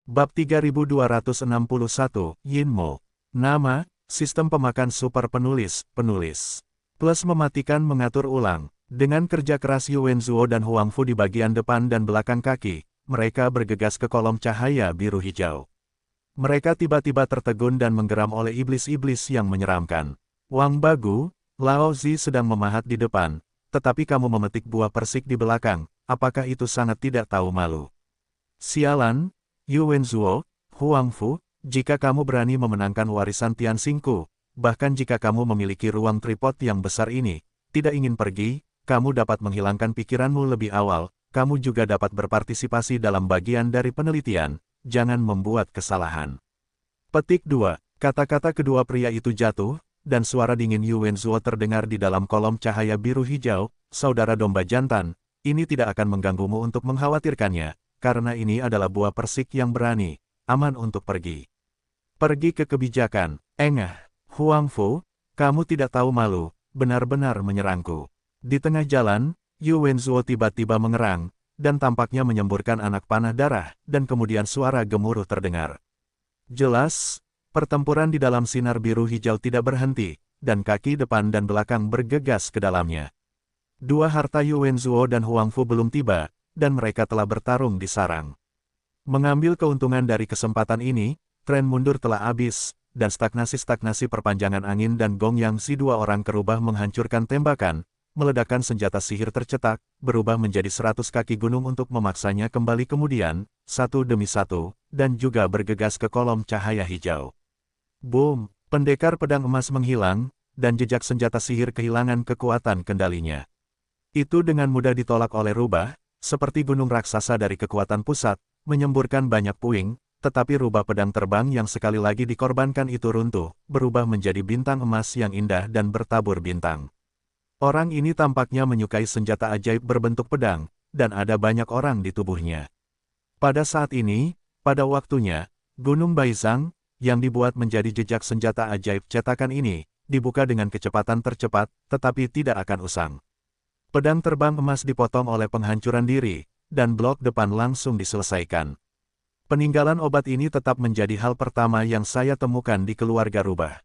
Bab 3261, Yinmo. Nama, Sistem Pemakan Super Penulis, Plus mematikan mengatur ulang. Dengan kerja keras Yu Wenzuo dan Huang Fu di bagian depan dan belakang kaki, mereka bergegas ke kolom cahaya biru hijau. Mereka tiba-tiba tertegun dan menggeram oleh iblis-iblis yang menyeramkan. Wang Bagu, Lao Zi sedang memahat di depan, tetapi kamu memetik buah persik di belakang, apakah itu sangat tidak tahu malu? Sialan, Yu Wenzuo, Huang Fu, jika kamu berani memenangkan warisan Tianxingku, bahkan jika kamu memiliki ruang tripod yang besar ini, tidak ingin pergi, kamu dapat menghilangkan pikiranmu lebih awal, kamu juga dapat berpartisipasi dalam bagian dari penelitian, jangan membuat kesalahan. Petik 2. Kata-kata kedua pria itu jatuh, dan suara dingin Yu Wenzuo terdengar di dalam kolom cahaya biru hijau, saudara domba jantan, ini tidak akan mengganggumu untuk mengkhawatirkannya, karena ini adalah buah persik yang berani, aman untuk pergi. Pergi ke kebijakan, engah, Huang Fu, kamu tidak tahu malu, benar-benar menyerangku. Di tengah jalan, Yu Wenzuo tiba-tiba mengerang, dan tampaknya menyemburkan anak panah darah, dan kemudian suara gemuruh terdengar. Jelas, pertempuran di dalam sinar biru hijau tidak berhenti, dan kaki depan dan belakang bergegas ke dalamnya. Dua harta Yu Wenzuo dan Huang Fu belum tiba, dan mereka telah bertarung di sarang. Mengambil keuntungan dari kesempatan ini, tren mundur telah habis, dan stagnasi perpanjangan angin dan gong yang si dua orang kerubah menghancurkan tembakan, meledakkan senjata sihir tercetak, berubah menjadi 100 kaki gunung untuk memaksanya kembali kemudian, satu demi satu, dan juga bergegas ke kolom cahaya hijau. Boom! Pendekar pedang emas menghilang, dan jejak senjata sihir kehilangan kekuatan kendalinya. Itu dengan mudah ditolak oleh rubah, seperti gunung raksasa dari kekuatan pusat, menyemburkan banyak puing, tetapi rubah pedang terbang yang sekali lagi dikorbankan itu runtuh, berubah menjadi bintang emas yang indah dan bertabur bintang. Orang ini tampaknya menyukai senjata ajaib berbentuk pedang, dan ada banyak orang di tubuhnya. Pada saat ini, pada waktunya, Gunung Baizang, yang dibuat menjadi jejak senjata ajaib cetakan ini, dibuka dengan kecepatan tercepat, tetapi tidak akan usang. Pedang terbang emas dipotong oleh penghancuran diri, dan blok depan langsung diselesaikan. Peninggalan obat ini tetap menjadi hal pertama yang saya temukan di keluarga rubah.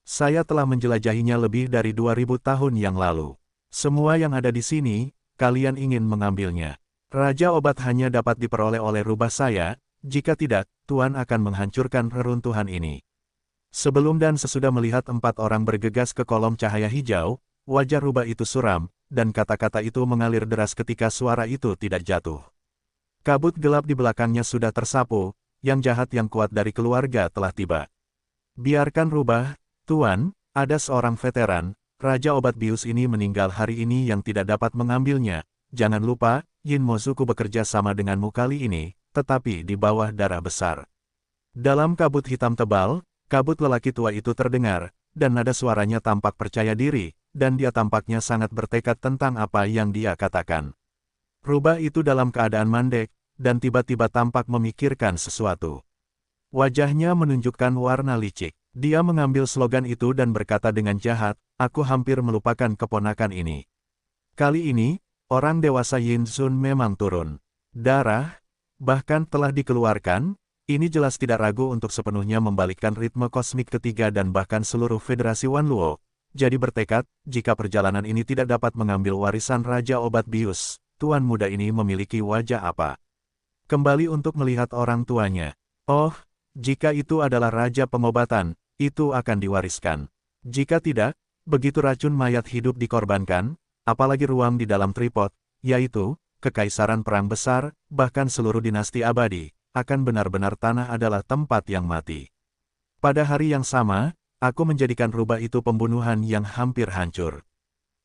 Saya telah menjelajahinya lebih dari 2000 tahun yang lalu. Semua yang ada di sini, kalian ingin mengambilnya. Raja obat hanya dapat diperoleh oleh rubah saya, jika tidak, Tuan akan menghancurkan reruntuhan ini. Sebelum dan sesudah melihat 4 orang bergegas ke kolom cahaya hijau, wajah rubah itu suram, dan kata-kata itu mengalir deras ketika suara itu tidak jatuh. Kabut gelap di belakangnya sudah tersapu, yang jahat yang kuat dari keluarga telah tiba. Biarkan rubah, Tuan, ada seorang veteran, Raja Obat Bius ini meninggal hari ini yang tidak dapat mengambilnya. Jangan lupa, Yin Mozuku bekerja sama denganmu kali ini, tetapi di bawah darah besar. Dalam kabut hitam tebal, kabut lelaki tua itu terdengar, dan nada suaranya tampak percaya diri, dan dia tampaknya sangat bertekad tentang apa yang dia katakan. Rubah itu dalam keadaan mandek, dan tiba-tiba tampak memikirkan sesuatu. Wajahnya menunjukkan warna licik. Dia mengambil slogan itu dan berkata dengan jahat, aku hampir melupakan keponakan ini. Kali ini, orang dewasa Yin Sun memang turun. Darah, bahkan telah dikeluarkan, ini jelas tidak ragu untuk sepenuhnya membalikkan ritme kosmik ketiga dan bahkan seluruh Federasi Wanluo. Jadi bertekad, jika perjalanan ini tidak dapat mengambil warisan Raja Obat Bius, tuan muda ini memiliki wajah apa? Kembali untuk melihat orang tuanya. Oh, jika itu adalah Raja Pengobatan, itu akan diwariskan. Jika tidak, begitu racun mayat hidup dikorbankan, apalagi ruang di dalam tripod, yaitu, kekaisaran perang besar, bahkan seluruh dinasti abadi, akan benar-benar tanah adalah tempat yang mati. Pada hari yang sama, aku menjadikan rubah itu pembunuhan yang hampir hancur.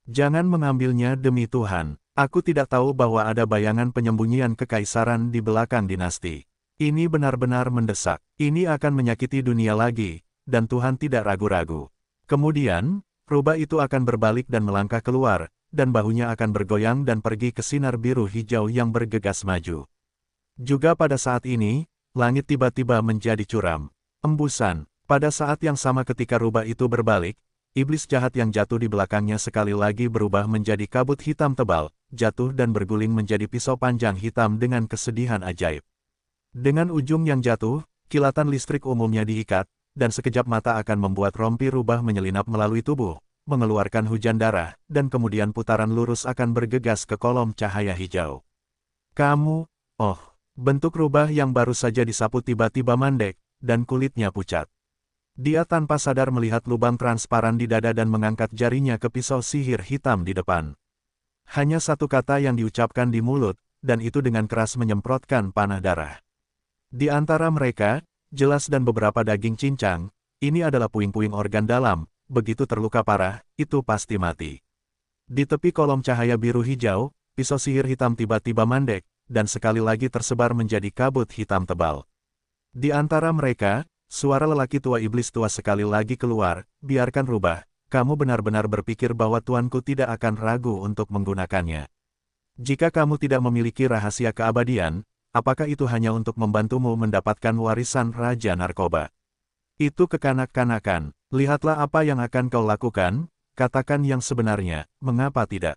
Jangan mengambilnya demi Tuhan, aku tidak tahu bahwa ada bayangan penyembunyian kekaisaran di belakang dinasti. Ini benar-benar mendesak, ini akan menyakiti dunia lagi. Dan Tuhan tidak ragu-ragu. Kemudian, rubah itu akan berbalik dan melangkah keluar, dan bahunya akan bergoyang dan pergi ke sinar biru hijau yang bergegas maju. Juga pada saat ini, langit tiba-tiba menjadi curam. Embusan, pada saat yang sama ketika rubah itu berbalik, iblis jahat yang jatuh di belakangnya sekali lagi berubah menjadi kabut hitam tebal, jatuh dan berguling menjadi pisau panjang hitam dengan kesedihan ajaib. Dengan ujung yang jatuh, kilatan listrik umumnya diikat, dan sekejap mata akan membuat rompi rubah menyelinap melalui tubuh, mengeluarkan hujan darah, dan kemudian putaran lurus akan bergegas ke kolom cahaya hijau. Kamu, oh, bentuk rubah yang baru saja disapu tiba-tiba mandek, dan kulitnya pucat. Dia tanpa sadar melihat lubang transparan di dada dan mengangkat jarinya ke pisau sihir hitam di depan. Hanya satu kata yang diucapkan di mulut, dan itu dengan keras menyemprotkan panah darah. Di antara mereka, jelas dan beberapa daging cincang, ini adalah puing-puing organ dalam, begitu terluka parah, itu pasti mati. Di tepi kolom cahaya biru hijau, pisau sihir hitam tiba-tiba mandek, dan sekali lagi tersebar menjadi kabut hitam tebal. Di antara mereka, suara lelaki tua iblis tua sekali lagi keluar, biarkan rubah. Kamu benar-benar berpikir bahwa tuanku tidak akan ragu untuk menggunakannya. Jika kamu tidak memiliki rahasia keabadian, apakah itu hanya untuk membantumu mendapatkan warisan Raja Narkoba? Itu kekanak-kanakan. Lihatlah apa yang akan kau lakukan, katakan yang sebenarnya, mengapa tidak?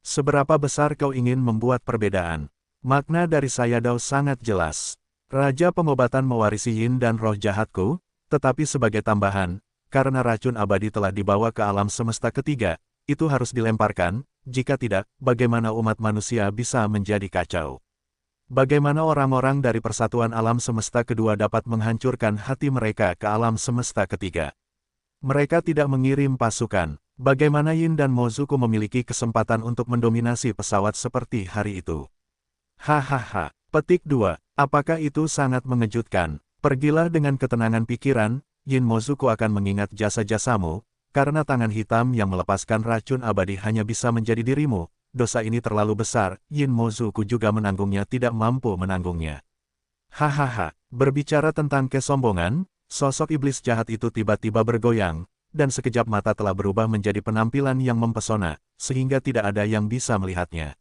Seberapa besar kau ingin membuat perbedaan? Makna dari Sayadaw sangat jelas. Raja pengobatan mewarisi yin dan roh jahatku, tetapi sebagai tambahan, karena racun abadi telah dibawa ke alam semesta ketiga, itu harus dilemparkan, jika tidak, bagaimana umat manusia bisa menjadi kacau? Bagaimana orang-orang dari persatuan alam semesta kedua dapat menghancurkan hati mereka ke alam semesta ketiga? Mereka tidak mengirim pasukan. Bagaimana Yin dan Mozuku memiliki kesempatan untuk mendominasi pesawat seperti hari itu? Hahaha. Petik 2. Apakah itu sangat mengejutkan? Pergilah dengan ketenangan pikiran, Yin Mozuku akan mengingat jasa-jasamu, karena tangan hitam yang melepaskan racun abadi hanya bisa menjadi dirimu. Dosa ini terlalu besar, Yin Mozuku juga menanggungnya tidak mampu menanggungnya. Hahaha, berbicara tentang kesombongan, sosok iblis jahat itu tiba-tiba bergoyang, dan sekejap mata telah berubah menjadi penampilan yang mempesona, sehingga tidak ada yang bisa melihatnya.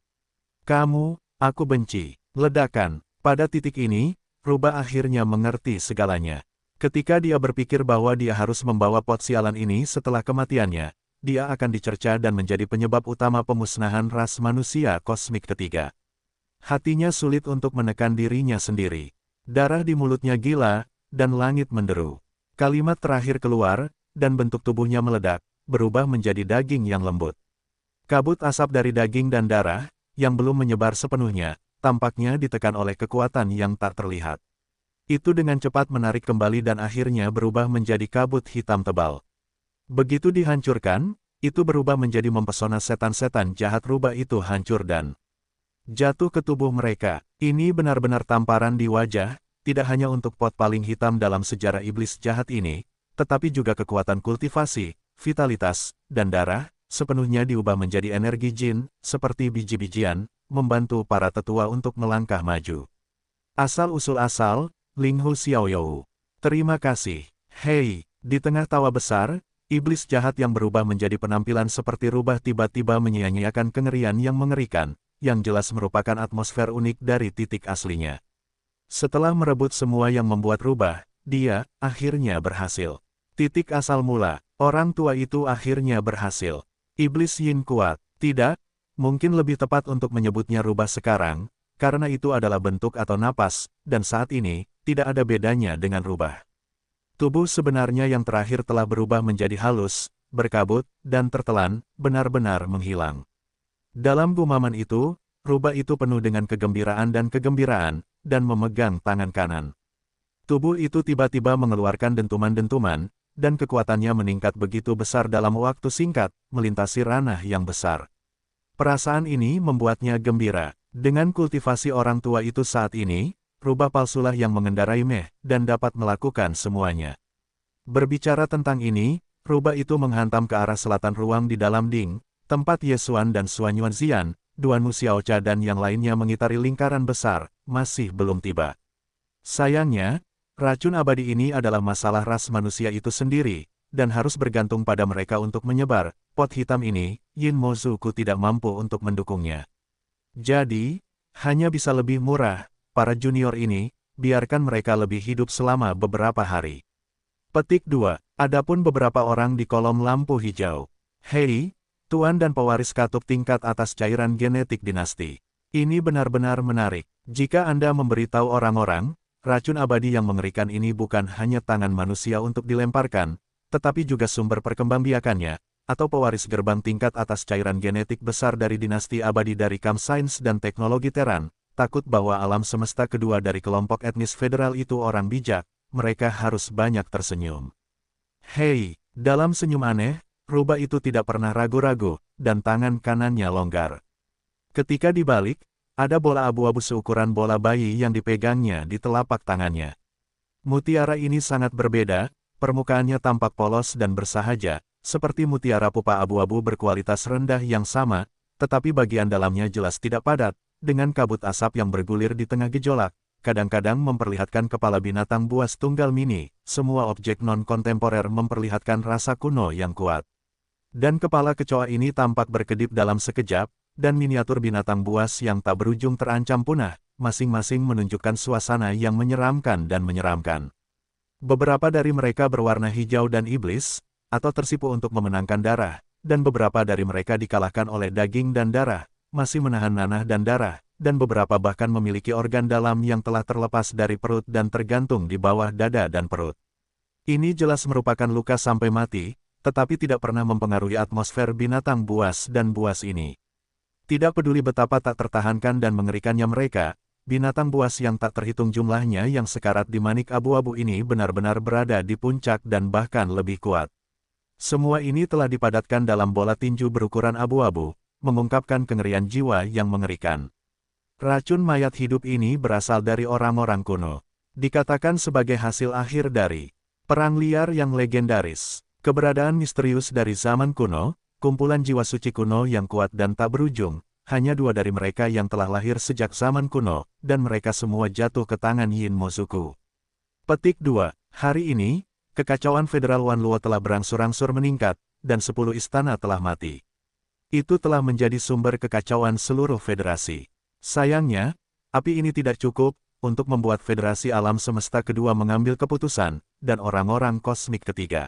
Kamu, aku benci. Ledakan. Pada titik ini, rubah akhirnya mengerti segalanya. Ketika dia berpikir bahwa dia harus membawa pot sialan ini setelah kematiannya, dia akan dicerca dan menjadi penyebab utama pemusnahan ras manusia kosmik ketiga. Hatinya sulit untuk menekan dirinya sendiri. Darah di mulutnya gila, dan langit menderu. Kalimat terakhir keluar, dan bentuk tubuhnya meledak, berubah menjadi daging yang lembut. Kabut asap dari daging dan darah, yang belum menyebar sepenuhnya, tampaknya ditekan oleh kekuatan yang tak terlihat. Itu dengan cepat menarik kembali dan akhirnya berubah menjadi kabut hitam tebal. Begitu dihancurkan, itu berubah menjadi mempesona setan-setan jahat rubah itu hancur dan jatuh ke tubuh mereka. Ini benar-benar tamparan di wajah, tidak hanya untuk pot paling hitam dalam sejarah iblis jahat ini, tetapi juga kekuatan kultivasi, vitalitas, dan darah, sepenuhnya diubah menjadi energi jin, seperti biji-bijian, membantu para tetua untuk melangkah maju. Asal-usul asal, Linghu Xiaoyou. Terima kasih. Hei, di tengah tawa besar, iblis jahat yang berubah menjadi penampilan seperti rubah tiba-tiba menyia-nyiakan kengerian yang mengerikan, yang jelas merupakan atmosfer unik dari titik aslinya. Setelah merebut semua yang membuat rubah, dia akhirnya berhasil. Titik asal mula, orang tua itu akhirnya berhasil. Iblis Yin kuat, tidak? Mungkin lebih tepat untuk menyebutnya rubah sekarang, karena itu adalah bentuk atau napas, dan saat ini, tidak ada bedanya dengan rubah. Tubuh sebenarnya yang terakhir telah berubah menjadi halus, berkabut, dan tertelan, benar-benar menghilang. Dalam gumaman itu, rubah itu penuh dengan kegembiraan, dan memegang tangan kanan. Tubuh itu tiba-tiba mengeluarkan dentuman-dentuman, dan kekuatannya meningkat begitu besar dalam waktu singkat, melintasi ranah yang besar. Perasaan ini membuatnya gembira. Dengan kultivasi orang tua itu saat ini, rubah palsulah yang mengendarai Meh, dan dapat melakukan semuanya. Berbicara tentang ini, rubah itu menghantam ke arah selatan ruang di dalam Ding, tempat Yesuan dan Suan Yuanzian, Duan Xiaocha dan yang lainnya mengitari lingkaran besar, masih belum tiba. Sayangnya, racun abadi ini adalah masalah ras manusia itu sendiri, dan harus bergantung pada mereka untuk menyebar. Pot hitam ini, Yin Mozuku tidak mampu untuk mendukungnya. Jadi, hanya bisa lebih murah, para junior ini, biarkan mereka lebih hidup selama beberapa hari. Petik 2. Adapun beberapa orang di kolom lampu hijau. Hei, tuan dan pewaris katup tingkat atas cairan genetik dinasti. Ini benar-benar menarik. Jika Anda memberitahu orang-orang, racun abadi yang mengerikan ini bukan hanya tangan manusia untuk dilemparkan, tetapi juga sumber perkembangbiakannya, atau pewaris gerbang tingkat atas cairan genetik besar dari dinasti abadi dari Kam Sains dan Teknologi Terran, takut bahwa alam semesta kedua dari kelompok etnis federal itu orang bijak, mereka harus banyak tersenyum. Hei, dalam senyum aneh, rubah itu tidak pernah ragu-ragu, dan tangan kanannya longgar. Ketika dibalik, ada bola abu-abu seukuran bola bayi yang dipegangnya di telapak tangannya. Mutiara ini sangat berbeda, permukaannya tampak polos dan bersahaja, seperti mutiara pupa abu-abu berkualitas rendah yang sama, tetapi bagian dalamnya jelas tidak padat, dengan kabut asap yang bergulir di tengah gejolak, kadang-kadang memperlihatkan kepala binatang buas tunggal mini, semua objek non-kontemporer memperlihatkan rasa kuno yang kuat. Dan kepala kecoa ini tampak berkedip dalam sekejap, dan miniatur binatang buas yang tak berujung terancam punah, masing-masing menunjukkan suasana yang menyeramkan dan menyeramkan. Beberapa dari mereka berwarna hijau dan iblis, atau tersipu untuk memenangkan darah, dan beberapa dari mereka dikalahkan oleh daging dan darah, masih menahan nanah dan darah, dan beberapa bahkan memiliki organ dalam yang telah terlepas dari perut dan tergantung di bawah dada dan perut. Ini jelas merupakan luka sampai mati, tetapi tidak pernah mempengaruhi atmosfer binatang buas dan buas ini. Tidak peduli betapa tak tertahankan dan mengerikannya mereka, binatang buas yang tak terhitung jumlahnya yang sekarat di manik abu-abu ini benar-benar berada di puncak dan bahkan lebih kuat. Semua ini telah dipadatkan dalam bola tinju berukuran abu-abu, mengungkapkan kengerian jiwa yang mengerikan. Racun mayat hidup ini berasal dari orang-orang kuno. Dikatakan sebagai hasil akhir dari perang liar yang legendaris. Keberadaan misterius dari zaman kuno, kumpulan jiwa suci kuno yang kuat dan tak berujung, hanya dua dari mereka yang telah lahir sejak zaman kuno, dan mereka semua jatuh ke tangan Yin Mozuku. Petik 2. Hari ini, kekacauan Federal Wanluo telah berangsur-angsur meningkat, dan 10 istana telah mati. Itu telah menjadi sumber kekacauan seluruh federasi. Sayangnya, api ini tidak cukup untuk membuat federasi alam semesta kedua mengambil keputusan, dan orang-orang kosmik ketiga.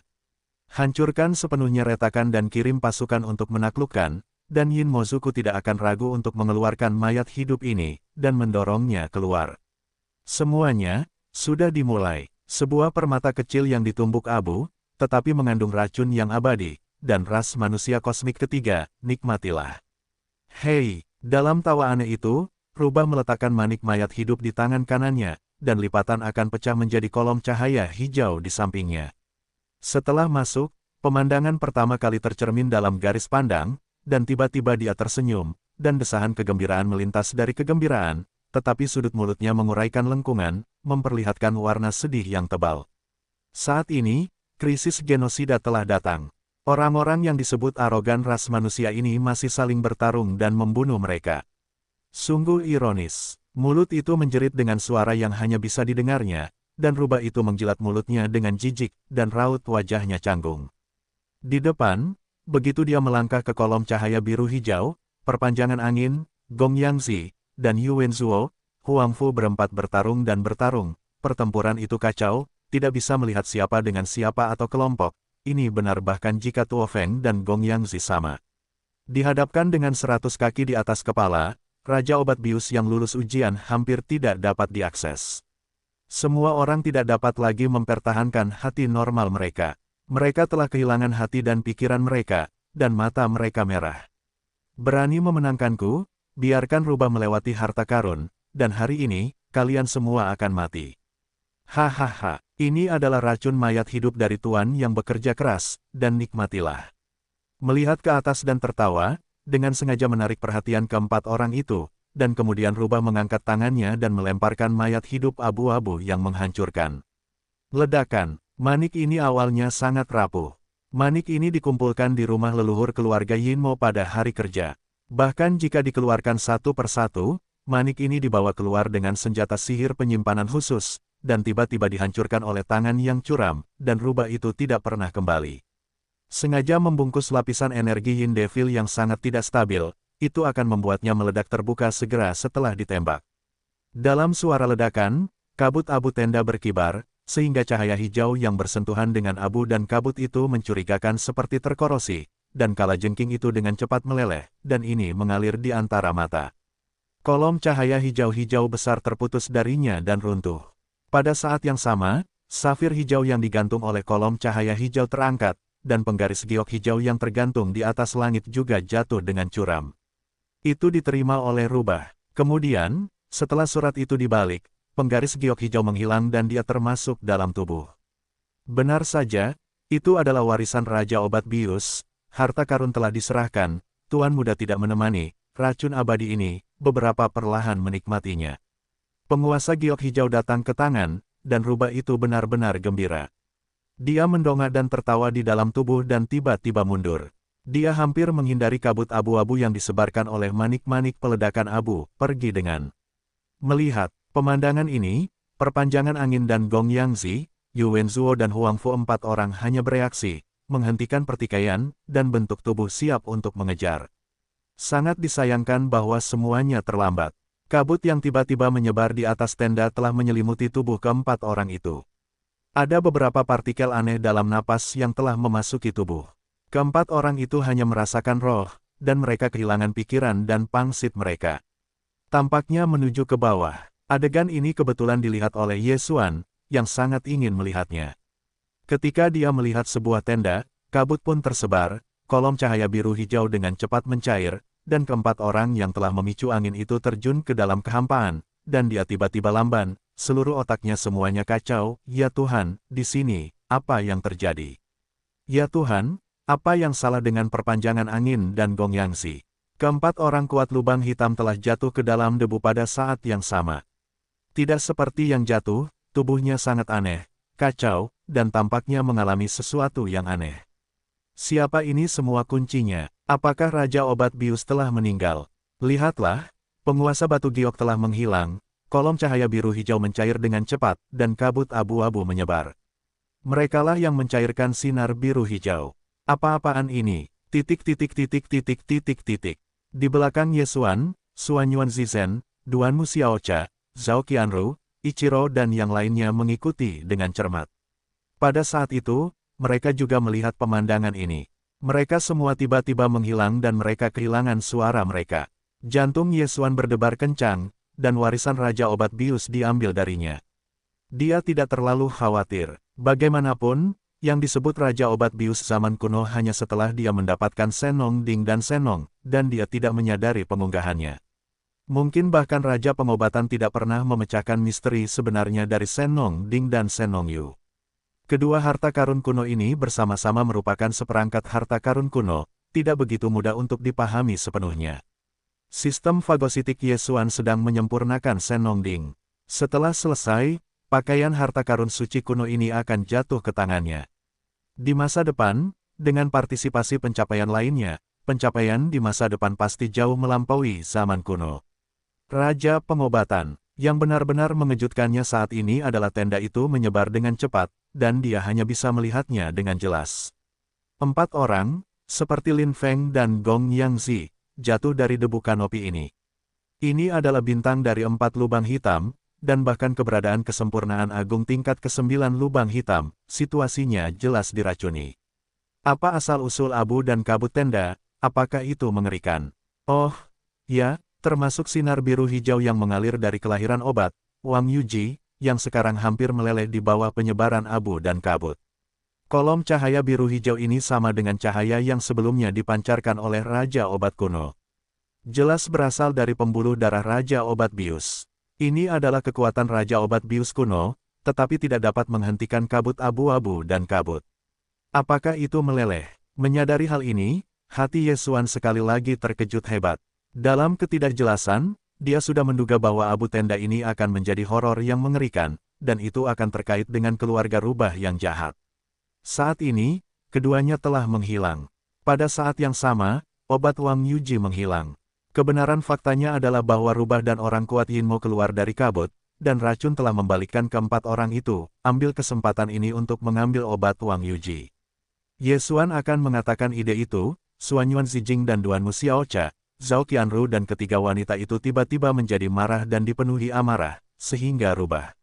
Hancurkan sepenuhnya retakan dan kirim pasukan untuk menaklukkan, dan Yin Mozuku tidak akan ragu untuk mengeluarkan mayat hidup ini, dan mendorongnya keluar. Semuanya sudah dimulai. Sebuah permata kecil yang ditumbuk abu, tetapi mengandung racun yang abadi, dan ras manusia kosmik ketiga, nikmatilah. Hei, dalam tawa aneh itu, rubah meletakkan manik mayat hidup di tangan kanannya, dan lipatan akan pecah menjadi kolom cahaya hijau di sampingnya. Setelah masuk, pemandangan pertama kali tercermin dalam garis pandang, dan tiba-tiba dia tersenyum, dan desahan kegembiraan melintas dari kegembiraan, tetapi sudut mulutnya menguraikan lengkungan, memperlihatkan warna sedih yang tebal. Saat ini, krisis genosida telah datang. Orang-orang yang disebut arogan ras manusia ini masih saling bertarung dan membunuh mereka. Sungguh ironis, mulut itu menjerit dengan suara yang hanya bisa didengarnya, dan rubah itu menjilat mulutnya dengan jijik, dan raut wajahnya canggung. Di depan, begitu dia melangkah ke kolom cahaya biru hijau, perpanjangan angin, Gong Yangzi, dan Yu Wenzuo, Huang Fu berempat bertarung dan bertarung. Pertempuran itu kacau, tidak bisa melihat siapa dengan siapa atau kelompok. Ini benar bahkan jika Tuo Feng dan Gong Yangzi sama. Dihadapkan dengan 100 kaki di atas kepala, Raja Obat Bius yang lulus ujian hampir tidak dapat diakses. Semua orang tidak dapat lagi mempertahankan hati normal mereka. Mereka telah kehilangan hati dan pikiran mereka, dan mata mereka merah. Berani memenangkanku, biarkan rubah melewati harta karun, dan hari ini, kalian semua akan mati. Hahaha, ini adalah racun mayat hidup dari Tuan yang bekerja keras, dan nikmatilah. Melihat ke atas dan tertawa, dengan sengaja menarik perhatian keempat orang itu, dan kemudian rubah mengangkat tangannya dan melemparkan mayat hidup abu-abu yang menghancurkan. Ledakan, manik ini awalnya sangat rapuh. Manik ini dikumpulkan di rumah leluhur keluarga Yinmo pada hari kerja. Bahkan jika dikeluarkan satu persatu, manik ini dibawa keluar dengan senjata sihir penyimpanan khusus, dan tiba-tiba dihancurkan oleh tangan yang curam, dan rubah itu tidak pernah kembali. Sengaja membungkus lapisan energi Yin Devil yang sangat tidak stabil, itu akan membuatnya meledak terbuka segera setelah ditembak. Dalam suara ledakan, kabut abu tenda berkibar, sehingga cahaya hijau yang bersentuhan dengan abu dan kabut itu mencurigakan seperti terkorosi, dan kalajengking itu dengan cepat meleleh, dan ini mengalir di antara mata. Kolom cahaya hijau-hijau besar terputus darinya dan runtuh. Pada saat yang sama, safir hijau yang digantung oleh kolom cahaya hijau terangkat, dan penggaris giok hijau yang tergantung di atas langit juga jatuh dengan curam. Itu diterima oleh rubah. Kemudian, setelah surat itu dibalik, penggaris giok hijau menghilang dan dia termasuk dalam tubuh. Benar saja, itu adalah warisan Raja Obat Bius. Harta karun telah diserahkan, Tuan Muda tidak menemani, racun abadi ini, beberapa perlahan menikmatinya. Penguasa giok hijau datang ke tangan, dan rubah itu benar-benar gembira. Dia mendongak dan tertawa di dalam tubuh dan tiba-tiba mundur. Dia hampir menghindari kabut abu-abu yang disebarkan oleh manik-manik peledakan abu, pergi dengan. Melihat pemandangan ini, perpanjangan angin dan Gong Yangzi, Yu Wenzuo dan Huang Fu, 4 orang hanya bereaksi, menghentikan pertikaian, dan bentuk tubuh siap untuk mengejar. Sangat disayangkan bahwa semuanya terlambat. Kabut yang tiba-tiba menyebar di atas tenda telah menyelimuti tubuh keempat orang itu. Ada beberapa partikel aneh dalam napas yang telah memasuki tubuh. Keempat orang itu hanya merasakan roh, dan mereka kehilangan pikiran dan pangsit mereka. Tampaknya menuju ke bawah. Adegan ini kebetulan dilihat oleh Ye Xuan, yang sangat ingin melihatnya. Ketika dia melihat sebuah tenda, kabut pun tersebar, kolom cahaya biru hijau dengan cepat mencair, dan keempat orang yang telah memicu angin itu terjun ke dalam kehampaan, dan dia tiba-tiba lamban, seluruh otaknya semuanya kacau. Ya Tuhan, di sini, apa yang terjadi? Ya Tuhan, apa yang salah dengan perpanjangan angin dan Gong Yangzi? Keempat orang kuat lubang hitam telah jatuh ke dalam debu pada saat yang sama. Tidak seperti yang jatuh, tubuhnya sangat aneh, kacau, dan tampaknya mengalami sesuatu yang aneh. Siapa ini semua kuncinya? Apakah Raja Obat Bius telah meninggal? Lihatlah, penguasa batu giok telah menghilang, kolom cahaya biru hijau mencair dengan cepat, dan kabut abu-abu menyebar. Merekalah yang mencairkan sinar biru hijau. Apa-apaan ini? Titik. Di belakang Ye Xuan, Xuan Yuan Zizhen, Duan Mu Xiaocha, Zhao Qianru, Ichiro dan yang lainnya mengikuti dengan cermat. Pada saat itu, mereka juga melihat pemandangan ini. Mereka semua tiba-tiba menghilang dan mereka kehilangan suara mereka. Jantung Ye Xuan berdebar kencang, dan warisan Raja Obat Bius diambil darinya. Dia tidak terlalu khawatir. Bagaimanapun, yang disebut Raja Obat Bius zaman kuno hanya setelah dia mendapatkan Senong Ding dan Senong, dan dia tidak menyadari pengunggahannya. Mungkin bahkan Raja Pengobatan tidak pernah memecahkan misteri sebenarnya dari Senong Ding dan Senong Yu. Kedua harta karun kuno ini bersama-sama merupakan seperangkat harta karun kuno, tidak begitu mudah untuk dipahami sepenuhnya. Sistem fagositik Ye Xuan sedang menyempurnakan Senong Ding. Setelah selesai, pakaian harta karun suci kuno ini akan jatuh ke tangannya. Di masa depan, dengan partisipasi pencapaian lainnya, pencapaian di masa depan pasti jauh melampaui zaman kuno. Raja Pengobatan, yang benar-benar mengejutkannya saat ini adalah tenda itu menyebar dengan cepat, dan dia hanya bisa melihatnya dengan jelas. 4 orang, seperti Lin Feng dan Gong Yangzi, jatuh dari debu kanopi ini. Ini adalah bintang dari 4 lubang hitam, dan bahkan keberadaan kesempurnaan agung tingkat ke-9 lubang hitam, situasinya jelas diracuni. Apa asal-usul abu dan kabut tenda, apakah itu mengerikan? Oh, ya, termasuk sinar biru hijau yang mengalir dari kelahiran obat, Wang Yuji, yang sekarang hampir meleleh di bawah penyebaran abu dan kabut. Kolom cahaya biru hijau ini sama dengan cahaya yang sebelumnya dipancarkan oleh Raja Obat kuno. Jelas berasal dari pembuluh darah Raja Obat Bius. Ini adalah kekuatan Raja Obat Bius kuno, tetapi tidak dapat menghentikan kabut abu-abu dan kabut. Apakah itu meleleh? Menyadari hal ini, hati Ye Xuan sekali lagi terkejut hebat. Dalam ketidakjelasan, dia sudah menduga bahwa abu tenda ini akan menjadi horor yang mengerikan, dan itu akan terkait dengan keluarga rubah yang jahat. Saat ini, keduanya telah menghilang. Pada saat yang sama, obat Wang Yuji menghilang. Kebenaran faktanya adalah bahwa rubah dan orang kuat Yinmo keluar dari kabut, dan racun telah membalikkan keempat orang itu. Ambil kesempatan ini untuk mengambil obat Wang Yuji. Ye Xuan akan mengatakan ide itu, Xuan Yuan Zijing dan Duan Mu Xiaocha, Zhao Qianru dan ketiga wanita itu tiba-tiba menjadi marah dan dipenuhi amarah, sehingga rubah.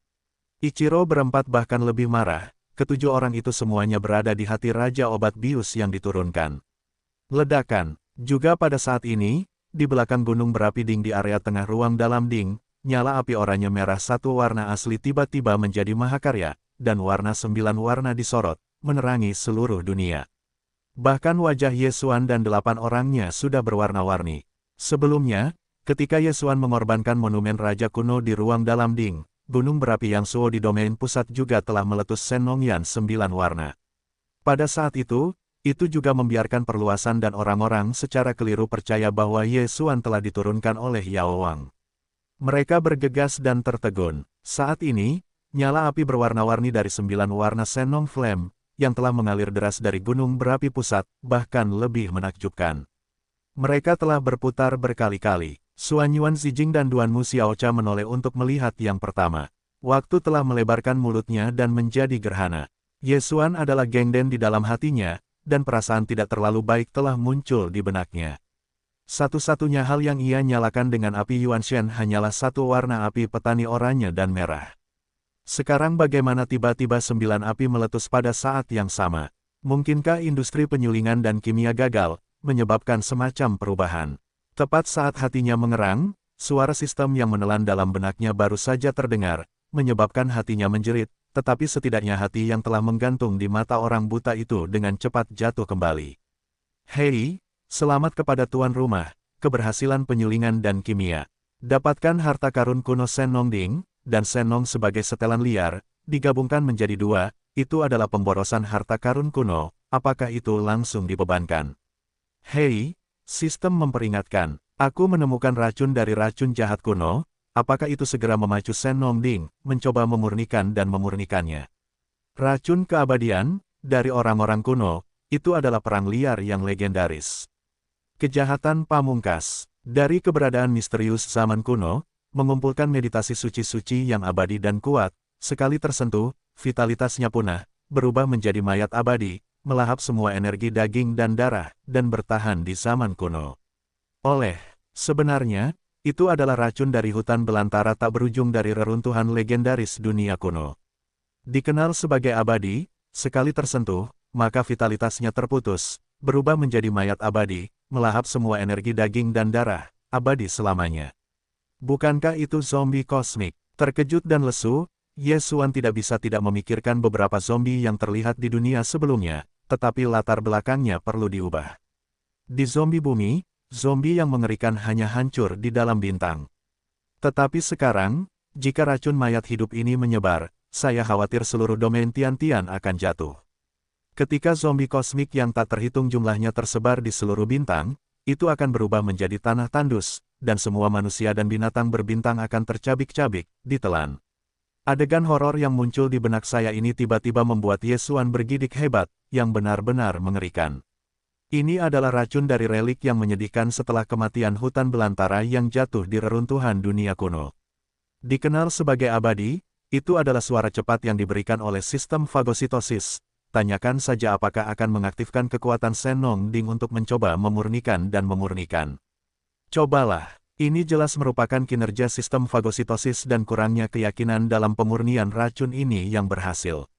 Ichiro berempat bahkan lebih marah, ketujuh orang itu semuanya berada di hati Raja Obat Bius yang diturunkan. Ledakan, juga pada saat ini, di belakang gunung berapi Ding di area tengah ruang dalam Ding, nyala api oranye merah satu warna asli tiba-tiba menjadi mahakarya, dan warna 9 warna disorot, menerangi seluruh dunia. Bahkan wajah Ye Xuan dan 8 orangnya sudah berwarna-warni. Sebelumnya, ketika Ye Xuan mengorbankan monumen Raja kuno di ruang dalam Ding, gunung berapi Yang Suo di domain pusat juga telah meletus Sen Nongyan 9 warna. Pada saat itu juga membiarkan perluasan dan orang-orang secara keliru percaya bahwa Ye Xuan telah diturunkan oleh Yao Wang. Mereka bergegas dan tertegun. Saat ini, nyala api berwarna-warni dari 9 warna Senong Flame, yang telah mengalir deras dari gunung berapi pusat, bahkan lebih menakjubkan. Mereka telah berputar berkali-kali. Xuan Yuan Zijing dan Duan Mu Xiaocha menoleh untuk melihat yang pertama. Waktu telah melebarkan mulutnya dan menjadi gerhana. Ye Xuan adalah Gengden di dalam hatinya, dan perasaan tidak terlalu baik telah muncul di benaknya. Satu-satunya hal yang ia nyalakan dengan api Yuanshen hanyalah satu warna api petani oranye dan merah. Sekarang bagaimana tiba-tiba 9 api meletus pada saat yang sama? Mungkinkah industri penyulingan dan kimia gagal, menyebabkan semacam perubahan? Tepat saat hatinya mengerang, suara sistem yang menelan dalam benaknya baru saja terdengar, menyebabkan hatinya menjerit, tetapi setidaknya hati yang telah menggantung di mata orang buta itu dengan cepat jatuh kembali. Hei, selamat kepada tuan rumah, keberhasilan penyulingan dan kimia. Dapatkan harta karun kuno Sen Nong Ding, dan Sen Nong sebagai setelan liar, digabungkan menjadi 2, itu adalah pemborosan harta karun kuno, apakah itu langsung dibebankan? Hei, sistem memperingatkan, aku menemukan racun dari racun jahat kuno, apakah itu segera memacu Sen Nong Ding, mencoba memurnikan dan memurnikannya? Racun keabadian, dari orang-orang kuno, itu adalah perang liar yang legendaris. Kejahatan pamungkas, dari keberadaan misterius zaman kuno, mengumpulkan meditasi suci-suci yang abadi dan kuat, sekali tersentuh, vitalitasnya punah, berubah menjadi mayat abadi, melahap semua energi daging dan darah, dan bertahan di zaman kuno. Sebenarnya, itu adalah racun dari hutan belantara tak berujung dari reruntuhan legendaris dunia kuno. Dikenal sebagai abadi, sekali tersentuh, maka vitalitasnya terputus, berubah menjadi mayat abadi, melahap semua energi daging dan darah, abadi selamanya. Bukankah itu zombie kosmik? Terkejut dan lesu, Ye Xuan tidak bisa tidak memikirkan beberapa zombie yang terlihat di dunia sebelumnya, tetapi latar belakangnya perlu diubah. Di zombie bumi, zombie yang mengerikan hanya hancur di dalam bintang. Tetapi sekarang, jika racun mayat hidup ini menyebar, saya khawatir seluruh domain Tian-Tian akan jatuh. Ketika zombie kosmik yang tak terhitung jumlahnya tersebar di seluruh bintang, itu akan berubah menjadi tanah tandus, dan semua manusia dan binatang berbintang akan tercabik-cabik, ditelan. Adegan horor yang muncul di benak saya ini tiba-tiba membuat Ye Xuan bergidik hebat, yang benar-benar mengerikan. Ini adalah racun dari relik yang menyedihkan setelah kematian hutan belantara yang jatuh di reruntuhan dunia kuno. Dikenal sebagai abadi, itu adalah suara cepat yang diberikan oleh sistem fagositosis. Tanyakan saja apakah akan mengaktifkan kekuatan Sen Nong Ding untuk mencoba memurnikan dan memurnikan. Cobalah, ini jelas merupakan kinerja sistem fagositosis dan kurangnya keyakinan dalam pemurnian racun ini yang berhasil.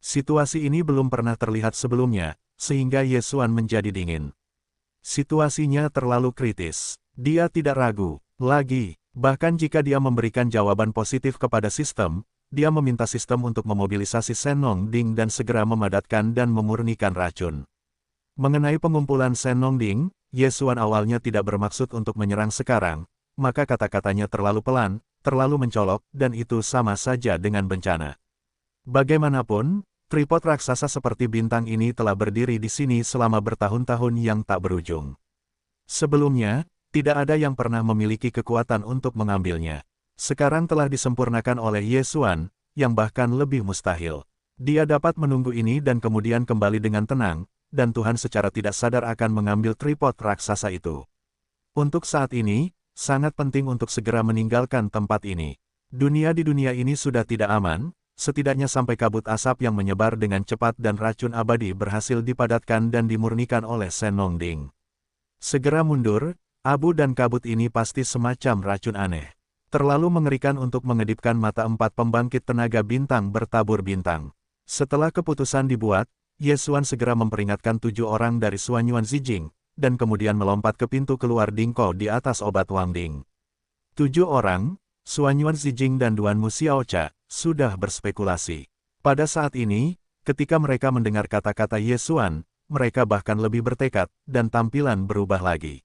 Situasi ini belum pernah terlihat sebelumnya, sehingga Ye Xuan menjadi dingin. Situasinya terlalu kritis. Dia tidak ragu lagi, bahkan jika dia memberikan jawaban positif kepada sistem, dia meminta sistem untuk memobilisasi Sen Nong Ding dan segera memadatkan dan memurnikan racun. Mengenai pengumpulan Sen Nong Ding, Ye Xuan awalnya tidak bermaksud untuk menyerang sekarang, maka kata-katanya terlalu pelan, terlalu mencolok, dan itu sama saja dengan bencana. Bagaimanapun, tripod raksasa seperti bintang ini telah berdiri di sini selama bertahun-tahun yang tak berujung. Sebelumnya, tidak ada yang pernah memiliki kekuatan untuk mengambilnya. Sekarang telah disempurnakan oleh Ye Xuan, yang bahkan lebih mustahil. Dia dapat menunggu ini dan kemudian kembali dengan tenang, dan Tuhan secara tidak sadar akan mengambil tripod raksasa itu. Untuk saat ini, sangat penting untuk segera meninggalkan tempat ini. Dunia di dunia ini sudah tidak aman, setidaknya sampai kabut asap yang menyebar dengan cepat dan racun abadi berhasil dipadatkan dan dimurnikan oleh Sen Nong Ding. Segera mundur, abu dan kabut ini pasti semacam racun aneh. Terlalu mengerikan untuk mengedipkan mata 4 pembangkit tenaga bintang bertabur bintang. Setelah keputusan dibuat, Ye Xuan segera memperingatkan 7 orang dari Xuan Yuan Zijing, dan kemudian melompat ke pintu keluar Dingko di atas obat Wang Ding. 7 orang, Xuanyuan Zijing dan Duanmu Xiaocha, sudah berspekulasi. Pada saat ini, ketika mereka mendengar kata-kata Ye Xuan, mereka bahkan lebih bertekad, dan tampilan berubah lagi.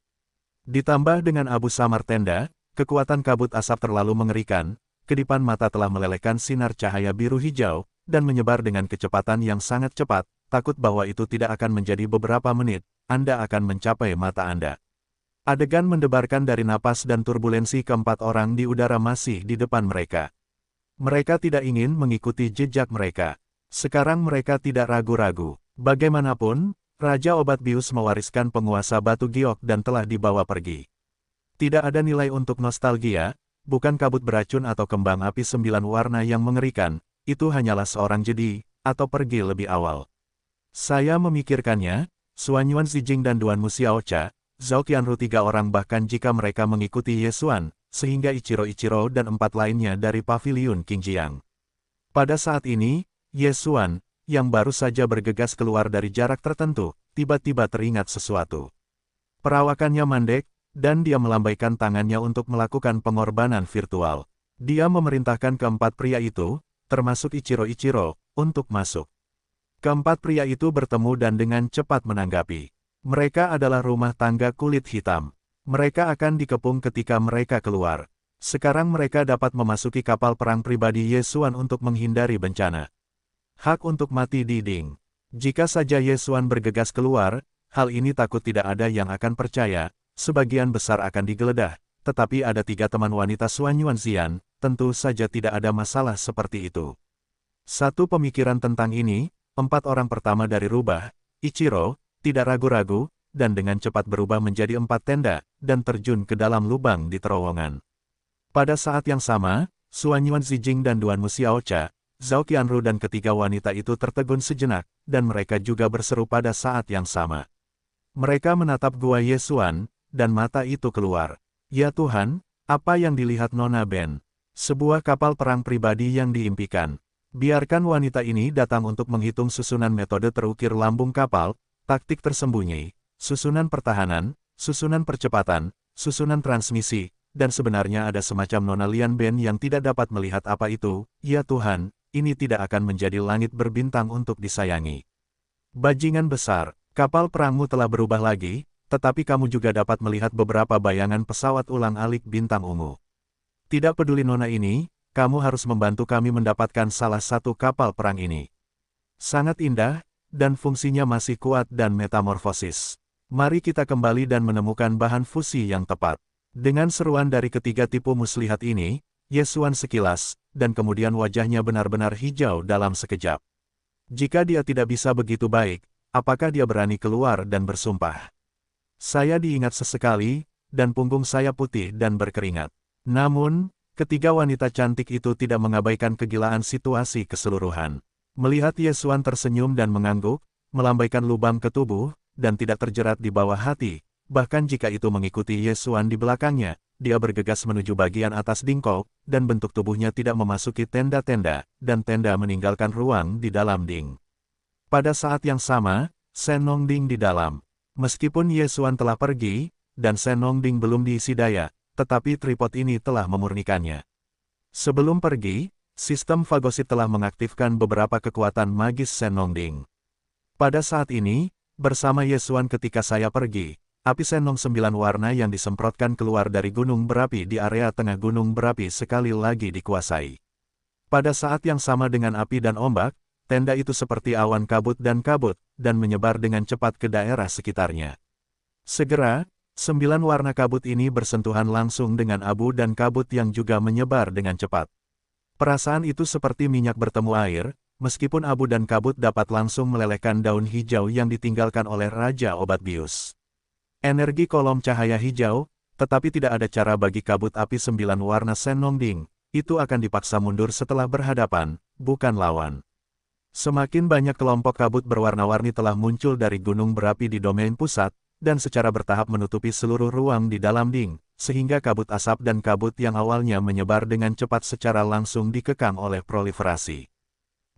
Ditambah dengan abu samar tenda, kekuatan kabut asap terlalu mengerikan, kedipan mata telah melelehkan sinar cahaya biru hijau, dan menyebar dengan kecepatan yang sangat cepat, takut bahwa itu tidak akan menjadi beberapa menit, Anda akan mencapai mata Anda. Adegan mendebarkan dari napas dan turbulensi keempat orang di udara masih di depan mereka. Mereka tidak ingin mengikuti jejak mereka. Sekarang mereka tidak ragu-ragu. Bagaimanapun, Raja Obat Bius mewariskan penguasa Batu Giok dan telah dibawa pergi. Tidak ada nilai untuk nostalgia, bukan kabut beracun atau kembang api 9 warna yang mengerikan, itu hanyalah seorang jedi, atau pergi lebih awal. Saya memikirkannya, Xuanyuan Zijing dan Duanmu Xiaocha, Zhao Qianru 3 orang bahkan jika mereka mengikuti Ye Xuan, sehingga Ichiro dan 4 lainnya dari paviliun Qingjiang. Pada saat ini, Ye Xuan, yang baru saja bergegas keluar dari jarak tertentu, tiba-tiba teringat sesuatu. Perawakannya mandek, dan dia melambaikan tangannya untuk melakukan pengorbanan virtual. Dia memerintahkan keempat pria itu, termasuk Ichiro, untuk masuk. Keempat pria itu bertemu dan dengan cepat menanggapi. Mereka adalah rumah tangga kulit hitam. Mereka akan dikepung ketika mereka keluar. Sekarang mereka dapat memasuki kapal perang pribadi Ye Xuan untuk menghindari bencana. Hak untuk mati di Ding. Jika saja Ye Xuan bergegas keluar, hal ini takut tidak ada yang akan percaya, sebagian besar akan digeledah, tetapi ada 3 teman wanita Xuanyuan Xian, tentu saja tidak ada masalah seperti itu. Satu pemikiran tentang ini, 4 orang pertama dari rubah, Ichiro, tidak ragu-ragu, dan dengan cepat berubah menjadi 4 tenda, dan terjun ke dalam lubang di terowongan. Pada saat yang sama, Xuanyuan Zijing dan Duanmu Xiaocha, Zhao Qianru dan ketiga wanita itu tertegun sejenak, dan mereka juga berseru pada saat yang sama. Mereka menatap gua Ye Xuan, dan mata itu keluar. Ya Tuhan, apa yang dilihat Nona Ben? Sebuah kapal perang pribadi yang diimpikan. Biarkan wanita ini datang untuk menghitung susunan metode terukir lambung kapal, taktik tersembunyi, susunan pertahanan, susunan percepatan, susunan transmisi, dan sebenarnya ada semacam Nona Lian Ben yang tidak dapat melihat apa itu. Ya Tuhan, ini tidak akan menjadi langit berbintang untuk disayangi. Bajingan besar, kapal perangmu telah berubah lagi, tetapi kamu juga dapat melihat beberapa bayangan pesawat ulang-alik bintang ungu. Tidak peduli Nona ini, kamu harus membantu kami mendapatkan salah satu kapal perang ini. Sangat indah, dan fungsinya masih kuat dan metamorfosis. Mari kita kembali dan menemukan bahan fusi yang tepat. Dengan seruan dari ketiga tipu muslihat ini, Ye Xuan sekilas, dan kemudian wajahnya benar-benar hijau dalam sekejap. Jika dia tidak bisa begitu baik, apakah dia berani keluar dan bersumpah? Saya diingat sesekali, dan punggung saya putih dan berkeringat. Namun, ketiga wanita cantik itu tidak mengabaikan kegilaan situasi keseluruhan. Melihat Ye Xuan tersenyum dan mengangguk, melambaikan lubang ke tubuh, dan tidak terjerat di bawah hati, bahkan jika itu mengikuti Ye Xuan di belakangnya, dia bergegas menuju bagian atas Dingko, dan bentuk tubuhnya tidak memasuki tenda-tenda, dan tenda meninggalkan ruang di dalam Ding. Pada saat yang sama, Shen Nongding di dalam. Meskipun Ye Xuan telah pergi, dan Shen Nongding belum diisi daya, tetapi tripod ini telah memurnikannya. Sebelum pergi, sistem Fagosit telah mengaktifkan beberapa kekuatan magis Shen Nongding. Pada saat ini, bersama Ye Xuan ketika saya pergi, api Shenong 9 warna yang disemprotkan keluar dari gunung berapi di area tengah gunung berapi sekali lagi dikuasai. Pada saat yang sama dengan api dan ombak, tenda itu seperti awan kabut, dan menyebar dengan cepat ke daerah sekitarnya. Segera, 9 warna kabut ini bersentuhan langsung dengan abu dan kabut yang juga menyebar dengan cepat. Perasaan itu seperti minyak bertemu air, meskipun abu dan kabut dapat langsung melelehkan daun hijau yang ditinggalkan oleh Raja Obat Bius. Energi kolom cahaya hijau, tetapi tidak ada cara bagi kabut api 9 warna Shen Nongding, itu akan dipaksa mundur setelah berhadapan, bukan lawan. Semakin banyak kelompok kabut berwarna-warni telah muncul dari gunung berapi di domain pusat, dan secara bertahap menutupi seluruh ruang di dalam Ding, sehingga kabut asap dan kabut yang awalnya menyebar dengan cepat secara langsung dikekang oleh proliferasi.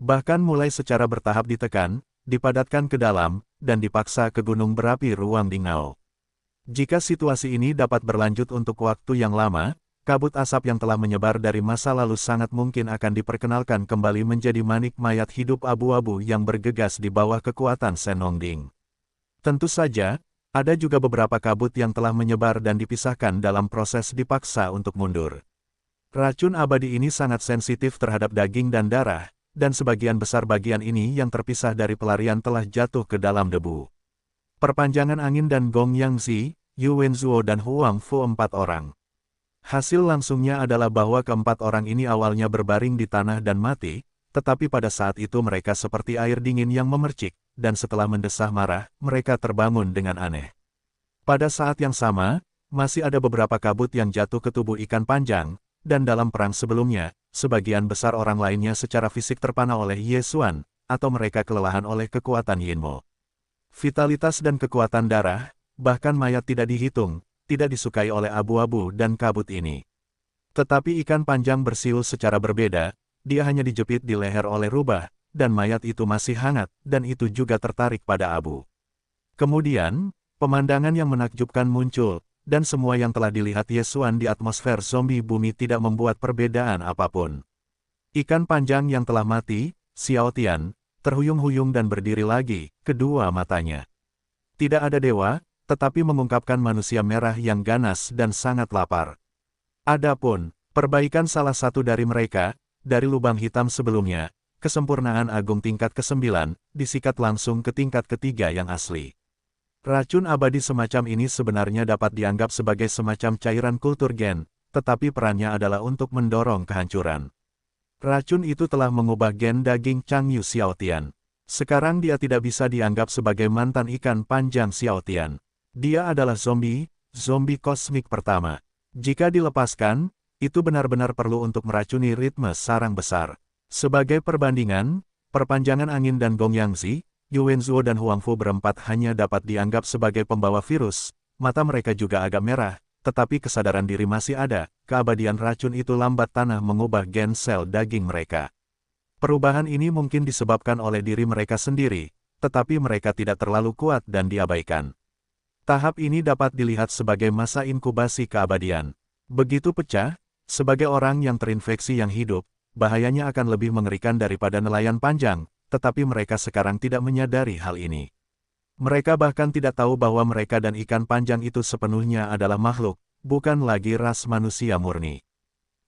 Bahkan mulai secara bertahap ditekan, dipadatkan ke dalam, dan dipaksa ke gunung berapi ruang Dingao. Jika situasi ini dapat berlanjut untuk waktu yang lama, kabut asap yang telah menyebar dari masa lalu sangat mungkin akan diperkenalkan kembali menjadi manik mayat hidup abu-abu yang bergegas di bawah kekuatan Senongding. Tentu saja, ada juga beberapa kabut yang telah menyebar dan dipisahkan dalam proses dipaksa untuk mundur. Racun abadi ini sangat sensitif terhadap daging dan darah, dan sebagian besar bagian ini yang terpisah dari pelarian telah jatuh ke dalam debu. Perpanjangan angin dan Gong Yangzi, Yu Wenzuo dan Huang Fu 4 orang. Hasil langsungnya adalah bahwa keempat orang ini awalnya berbaring di tanah dan mati, tetapi pada saat itu mereka seperti air dingin yang memercik, dan setelah mendesah marah, mereka terbangun dengan aneh. Pada saat yang sama, masih ada beberapa kabut yang jatuh ke tubuh ikan panjang, dan dalam perang sebelumnya, sebagian besar orang lainnya secara fisik terpana oleh Ye Xuan, atau mereka kelelahan oleh kekuatan Yinmo. Vitalitas dan kekuatan darah, bahkan mayat tidak dihitung, tidak disukai oleh abu-abu dan kabut ini. Tetapi ikan panjang bersiul secara berbeda, dia hanya dijepit di leher oleh rubah, dan mayat itu masih hangat, dan itu juga tertarik pada abu. Kemudian, pemandangan yang menakjubkan muncul, dan semua yang telah dilihat Ye Xuan di atmosfer zombie bumi tidak membuat perbedaan apapun. Ikan panjang yang telah mati, Xiao Tian, terhuyung-huyung dan berdiri lagi, kedua matanya. Tidak ada dewa, tetapi mengungkapkan manusia merah yang ganas dan sangat lapar. Adapun, perbaikan salah satu dari mereka, dari lubang hitam sebelumnya, kesempurnaan agung tingkat ke-9, disikat langsung ke tingkat ketiga yang asli. Racun abadi semacam ini sebenarnya dapat dianggap sebagai semacam cairan kultur gen, tetapi perannya adalah untuk mendorong kehancuran. Racun itu telah mengubah gen daging Chang Yu Xiao Tian. Sekarang dia tidak bisa dianggap sebagai mantan ikan panjang Xiao Tian. Dia adalah zombie kosmik pertama. Jika dilepaskan, itu benar-benar perlu untuk meracuni ritme sarang besar. Sebagai perbandingan, perpanjangan angin dan Gong Yangzi, Yu Wenzuo dan Huang Fu berempat hanya dapat dianggap sebagai pembawa virus, mata mereka juga agak merah, tetapi kesadaran diri masih ada, keabadian racun itu lambat tanah mengubah gen sel daging mereka. Perubahan ini mungkin disebabkan oleh diri mereka sendiri, tetapi mereka tidak terlalu kuat dan diabaikan. Tahap ini dapat dilihat sebagai masa inkubasi keabadian. Begitu pecah, sebagai orang yang terinfeksi yang hidup, bahayanya akan lebih mengerikan daripada nelayan panjang, tetapi mereka sekarang tidak menyadari hal ini. Mereka bahkan tidak tahu bahwa mereka dan ikan panjang itu sepenuhnya adalah makhluk, bukan lagi ras manusia murni.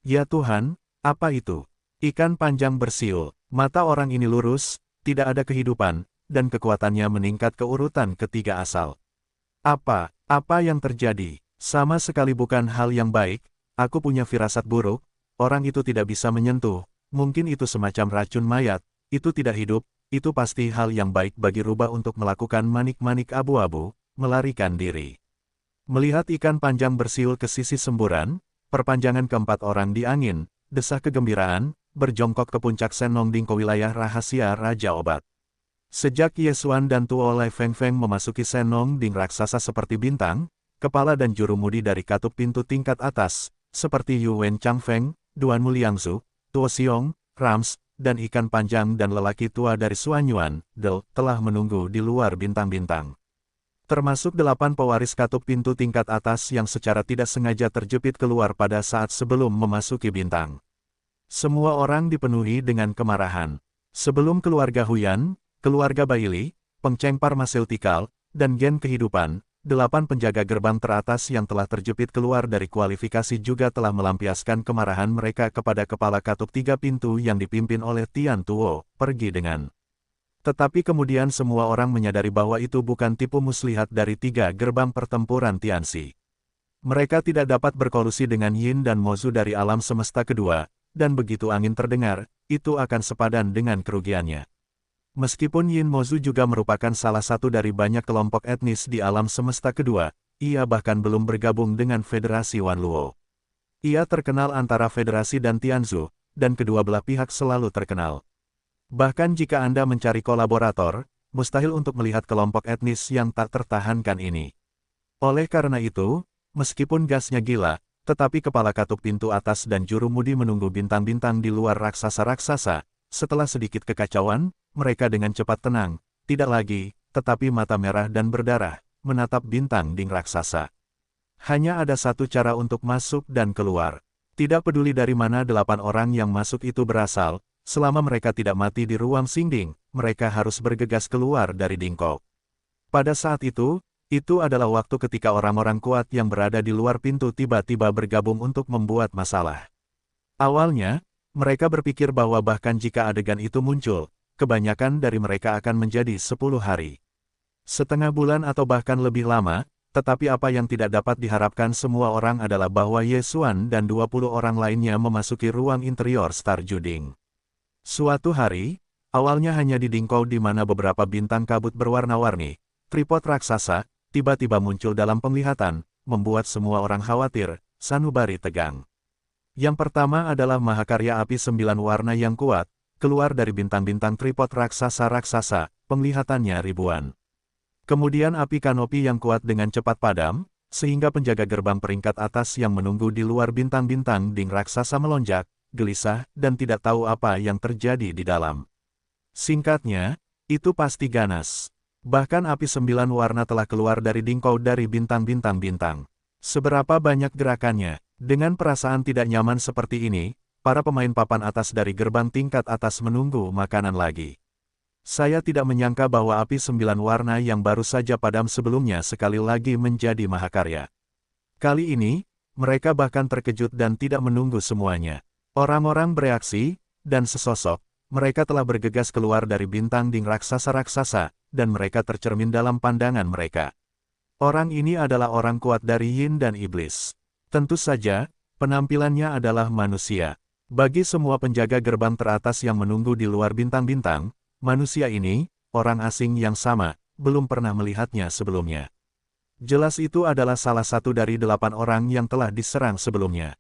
Ya Tuhan, apa itu? Ikan panjang bersiul, mata orang ini lurus, tidak ada kehidupan, dan kekuatannya meningkat ke urutan ketiga asal. Apa yang terjadi? Sama sekali bukan hal yang baik, aku punya firasat buruk, orang itu tidak bisa menyentuh, mungkin itu semacam racun mayat, itu tidak hidup, itu pasti hal yang baik bagi rubah untuk melakukan manik-manik abu-abu, melarikan diri. Melihat ikan panjang bersiul ke sisi semburan, perpanjangan keempat orang di angin, desah kegembiraan, berjongkok ke puncak Senongding ke wilayah rahasia Raja Obat. Sejak Ye Xuan dan Tuo Lai Feng Feng memasuki Senongding raksasa seperti bintang, kepala dan jurumudi dari katup pintu tingkat atas, seperti Yu Wen Chang Feng, Duan Muliangzu, Tuo Xiong, Rams, dan ikan panjang dan lelaki tua dari Suanyuan, Del, telah menunggu di luar bintang-bintang. Termasuk 8 pewaris katup pintu tingkat atas yang secara tidak sengaja terjepit keluar pada saat sebelum memasuki bintang. Semua orang dipenuhi dengan kemarahan. Sebelum keluarga Huyan, keluarga Bailey, Pengceng Pharmaceutical, dan Gen Kehidupan, 8 penjaga gerbang teratas yang telah terjepit keluar dari kualifikasi juga telah melampiaskan kemarahan mereka kepada kepala katup 3 pintu yang dipimpin oleh Tian Tuo, pergi dengan. Tetapi kemudian semua orang menyadari bahwa itu bukan tipu muslihat dari 3 gerbang pertempuran Tianxi. Mereka tidak dapat berkolusi dengan Yin dan Mozu dari alam semesta kedua, dan begitu angin terdengar, itu akan sepadan dengan kerugiannya. Meskipun Yin Mozu juga merupakan salah satu dari banyak kelompok etnis di alam semesta kedua, ia bahkan belum bergabung dengan Federasi Wanluo. Ia terkenal antara Federasi dan Tianzu, dan kedua belah pihak selalu terkenal. Bahkan jika Anda mencari kolaborator, mustahil untuk melihat kelompok etnis yang tak tertahankan ini. Oleh karena itu, meskipun gasnya gila, tetapi kepala katup pintu atas dan jurumudi menunggu bintang-bintang di luar raksasa-raksasa. Setelah sedikit kekacauan, mereka dengan cepat tenang, tidak lagi, tetapi mata merah dan berdarah, menatap bintang ding raksasa. Hanya ada satu cara untuk masuk dan keluar. Tidak peduli dari mana 8 orang yang masuk itu berasal, selama mereka tidak mati di ruang Xingding, mereka harus bergegas keluar dari Dingkou. Pada saat itu adalah waktu ketika orang-orang kuat yang berada di luar pintu tiba-tiba bergabung untuk membuat masalah. Awalnya, mereka berpikir bahwa bahkan jika adegan itu muncul, kebanyakan dari mereka akan menjadi 10 hari. Setengah bulan atau bahkan lebih lama, tetapi apa yang tidak dapat diharapkan semua orang adalah bahwa Ye Xuan dan 20 orang lainnya memasuki ruang interior Star Juding. Suatu hari, awalnya hanya di Dingkou di mana beberapa bintang kabut berwarna-warni, tripod raksasa, tiba-tiba muncul dalam penglihatan, membuat semua orang khawatir, sanubari tegang. Yang pertama adalah mahakarya api 9 warna yang kuat, keluar dari bintang-bintang tripod raksasa-raksasa, penglihatannya ribuan. Kemudian api kanopi yang kuat dengan cepat padam, sehingga penjaga gerbang peringkat atas yang menunggu di luar bintang-bintang ding raksasa melonjak, gelisah, dan tidak tahu apa yang terjadi di dalam. Singkatnya, itu pasti ganas. Bahkan api 9 warna telah keluar dari Dingkou dari bintang-bintang bintang. Seberapa banyak gerakannya, dengan perasaan tidak nyaman seperti ini, para pemain papan atas dari gerbang tingkat atas menunggu makanan lagi. Saya tidak menyangka bahwa api 9 warna yang baru saja padam sebelumnya sekali lagi menjadi mahakarya. Kali ini, mereka bahkan terkejut dan tidak menunggu semuanya. Orang-orang bereaksi, dan sesosok, mereka telah bergegas keluar dari bintang ding raksasa-raksasa, dan mereka tercermin dalam pandangan mereka. Orang ini adalah orang kuat dari Yin dan Iblis. Tentu saja, penampilannya adalah manusia. Bagi semua penjaga gerbang teratas yang menunggu di luar bintang-bintang, manusia ini, orang asing yang sama, belum pernah melihatnya sebelumnya. Jelas itu adalah salah satu dari 8 orang yang telah diserang sebelumnya.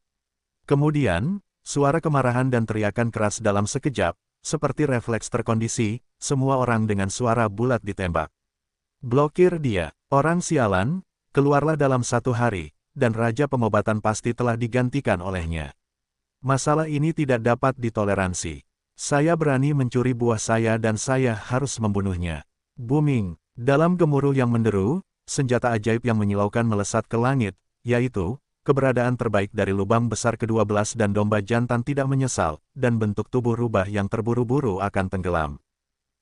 Kemudian, suara kemarahan dan teriakan keras dalam sekejap, seperti refleks terkondisi, semua orang dengan suara bulat ditembak. Blokir dia, orang sialan, keluarlah dalam 1 hari, dan Raja Pengobatan pasti telah digantikan olehnya. Masalah ini tidak dapat ditoleransi. Saya berani mencuri buah saya dan saya harus membunuhnya. Booming, dalam gemuruh yang menderu, senjata ajaib yang menyilaukan melesat ke langit, yaitu, keberadaan terbaik dari lubang besar ke-12 dan domba jantan tidak menyesal, dan bentuk tubuh rubah yang terburu-buru akan tenggelam.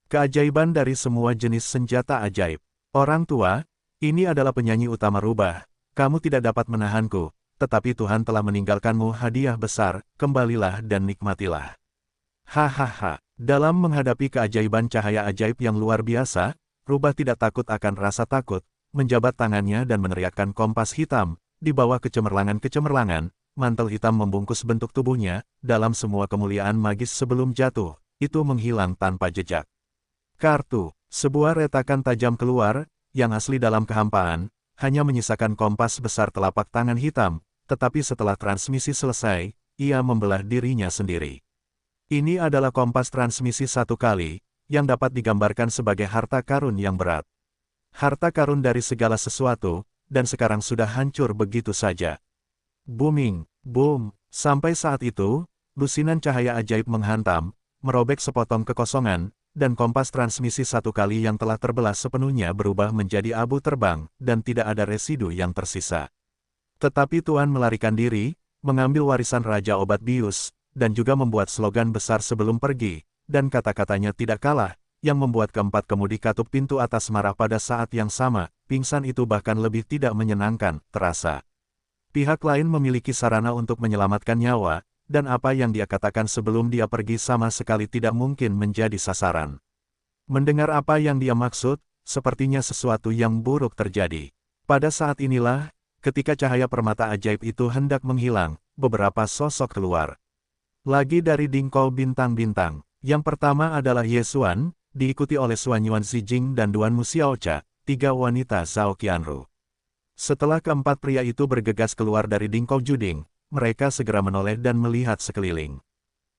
Keajaiban dari semua jenis senjata ajaib. Orang tua, ini adalah penyanyi utama rubah, kamu tidak dapat menahanku, tetapi Tuhan telah meninggalkanmu hadiah besar, kembalilah dan nikmatilah. Hahaha, dalam menghadapi keajaiban cahaya ajaib yang luar biasa, rubah tidak takut akan rasa takut, menjabat tangannya dan meneriakkan kompas hitam, di bawah kecemerlangan-kecemerlangan, mantel hitam membungkus bentuk tubuhnya, dalam semua kemuliaan magis sebelum jatuh, itu menghilang tanpa jejak. Kartu, sebuah retakan tajam keluar, yang asli dalam kehampaan, hanya menyisakan kompas besar telapak tangan hitam, tetapi setelah transmisi selesai, ia membelah dirinya sendiri. Ini adalah kompas transmisi 1 kali, yang dapat digambarkan sebagai harta karun yang berat. Harta karun dari segala sesuatu, dan sekarang sudah hancur begitu saja. Booming, boom, sampai saat itu, lusinan cahaya ajaib menghantam, merobek sepotong kekosongan, dan kompas transmisi 1 kali yang telah terbelah sepenuhnya berubah menjadi abu terbang, dan tidak ada residu yang tersisa. Tetapi Tuan melarikan diri, mengambil warisan Raja Obat Bius, dan juga membuat slogan besar sebelum pergi, dan kata-katanya tidak kalah, yang membuat keempat kemudi katup pintu atas marah pada saat yang sama, pingsan itu bahkan lebih tidak menyenangkan, terasa. Pihak lain memiliki sarana untuk menyelamatkan nyawa, dan apa yang dia katakan sebelum dia pergi sama sekali tidak mungkin menjadi sasaran. Mendengar apa yang dia maksud, sepertinya sesuatu yang buruk terjadi. Pada saat inilah, ketika cahaya permata ajaib itu hendak menghilang, beberapa sosok keluar. Lagi dari Dingkou bintang-bintang. Yang pertama adalah Ye Xuan, diikuti oleh Xuan Yuan Zijing dan Duan Mu Xiaocha, 3 wanita Zhao Qianru. Setelah keempat pria itu bergegas keluar dari Dingkou Juding, mereka segera menoleh dan melihat sekeliling.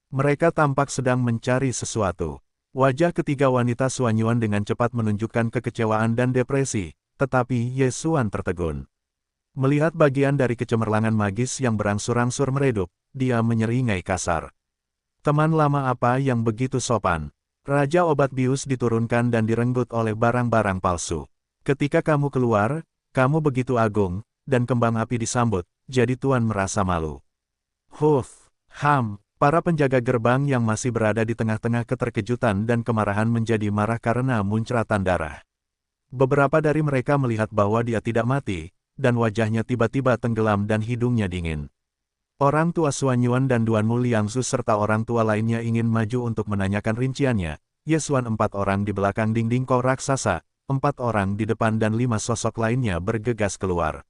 Mereka tampak sedang mencari sesuatu. Wajah ketiga wanita Xuan Yuan dengan cepat menunjukkan kekecewaan dan depresi, tetapi Ye Xuan tertegun. Melihat bagian dari kecemerlangan magis yang berangsur-angsur meredup, dia menyeringai kasar. Teman lama apa yang begitu sopan? Raja Obat Bius diturunkan dan direnggut oleh barang-barang palsu. Ketika kamu keluar, kamu begitu agung, dan kembang api disambut, jadi Tuan merasa malu. Para penjaga gerbang yang masih berada di tengah-tengah keterkejutan dan kemarahan menjadi marah karena muncratan darah. Beberapa dari mereka melihat bahwa dia tidak mati, dan wajahnya tiba-tiba tenggelam dan hidungnya dingin. Orang tua Xuanyuan dan Duanmu Liangzu serta orang tua lainnya ingin maju untuk menanyakan rinciannya. Yesuan 4 orang di belakang dinding kol raksasa, 4 orang di depan dan 5 sosok lainnya bergegas keluar.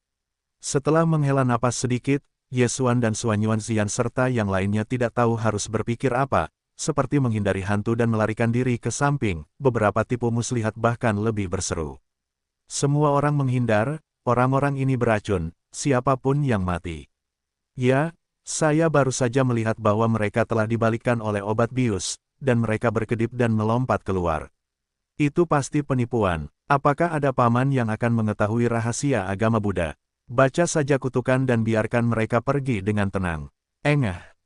Setelah menghela napas sedikit, Yesuan dan Xuanyuan Xian serta yang lainnya tidak tahu harus berpikir apa, seperti menghindari hantu dan melarikan diri ke samping, beberapa tipu muslihat bahkan lebih berseru. Semua orang menghindar, orang-orang ini beracun, siapapun yang mati. Ya, saya baru saja melihat bahwa mereka telah dibalikkan oleh obat bius, dan mereka berkedip dan melompat keluar. Itu pasti penipuan. Apakah ada paman yang akan mengetahui rahasia agama Buddha? Baca saja kutukan dan biarkan mereka pergi dengan tenang.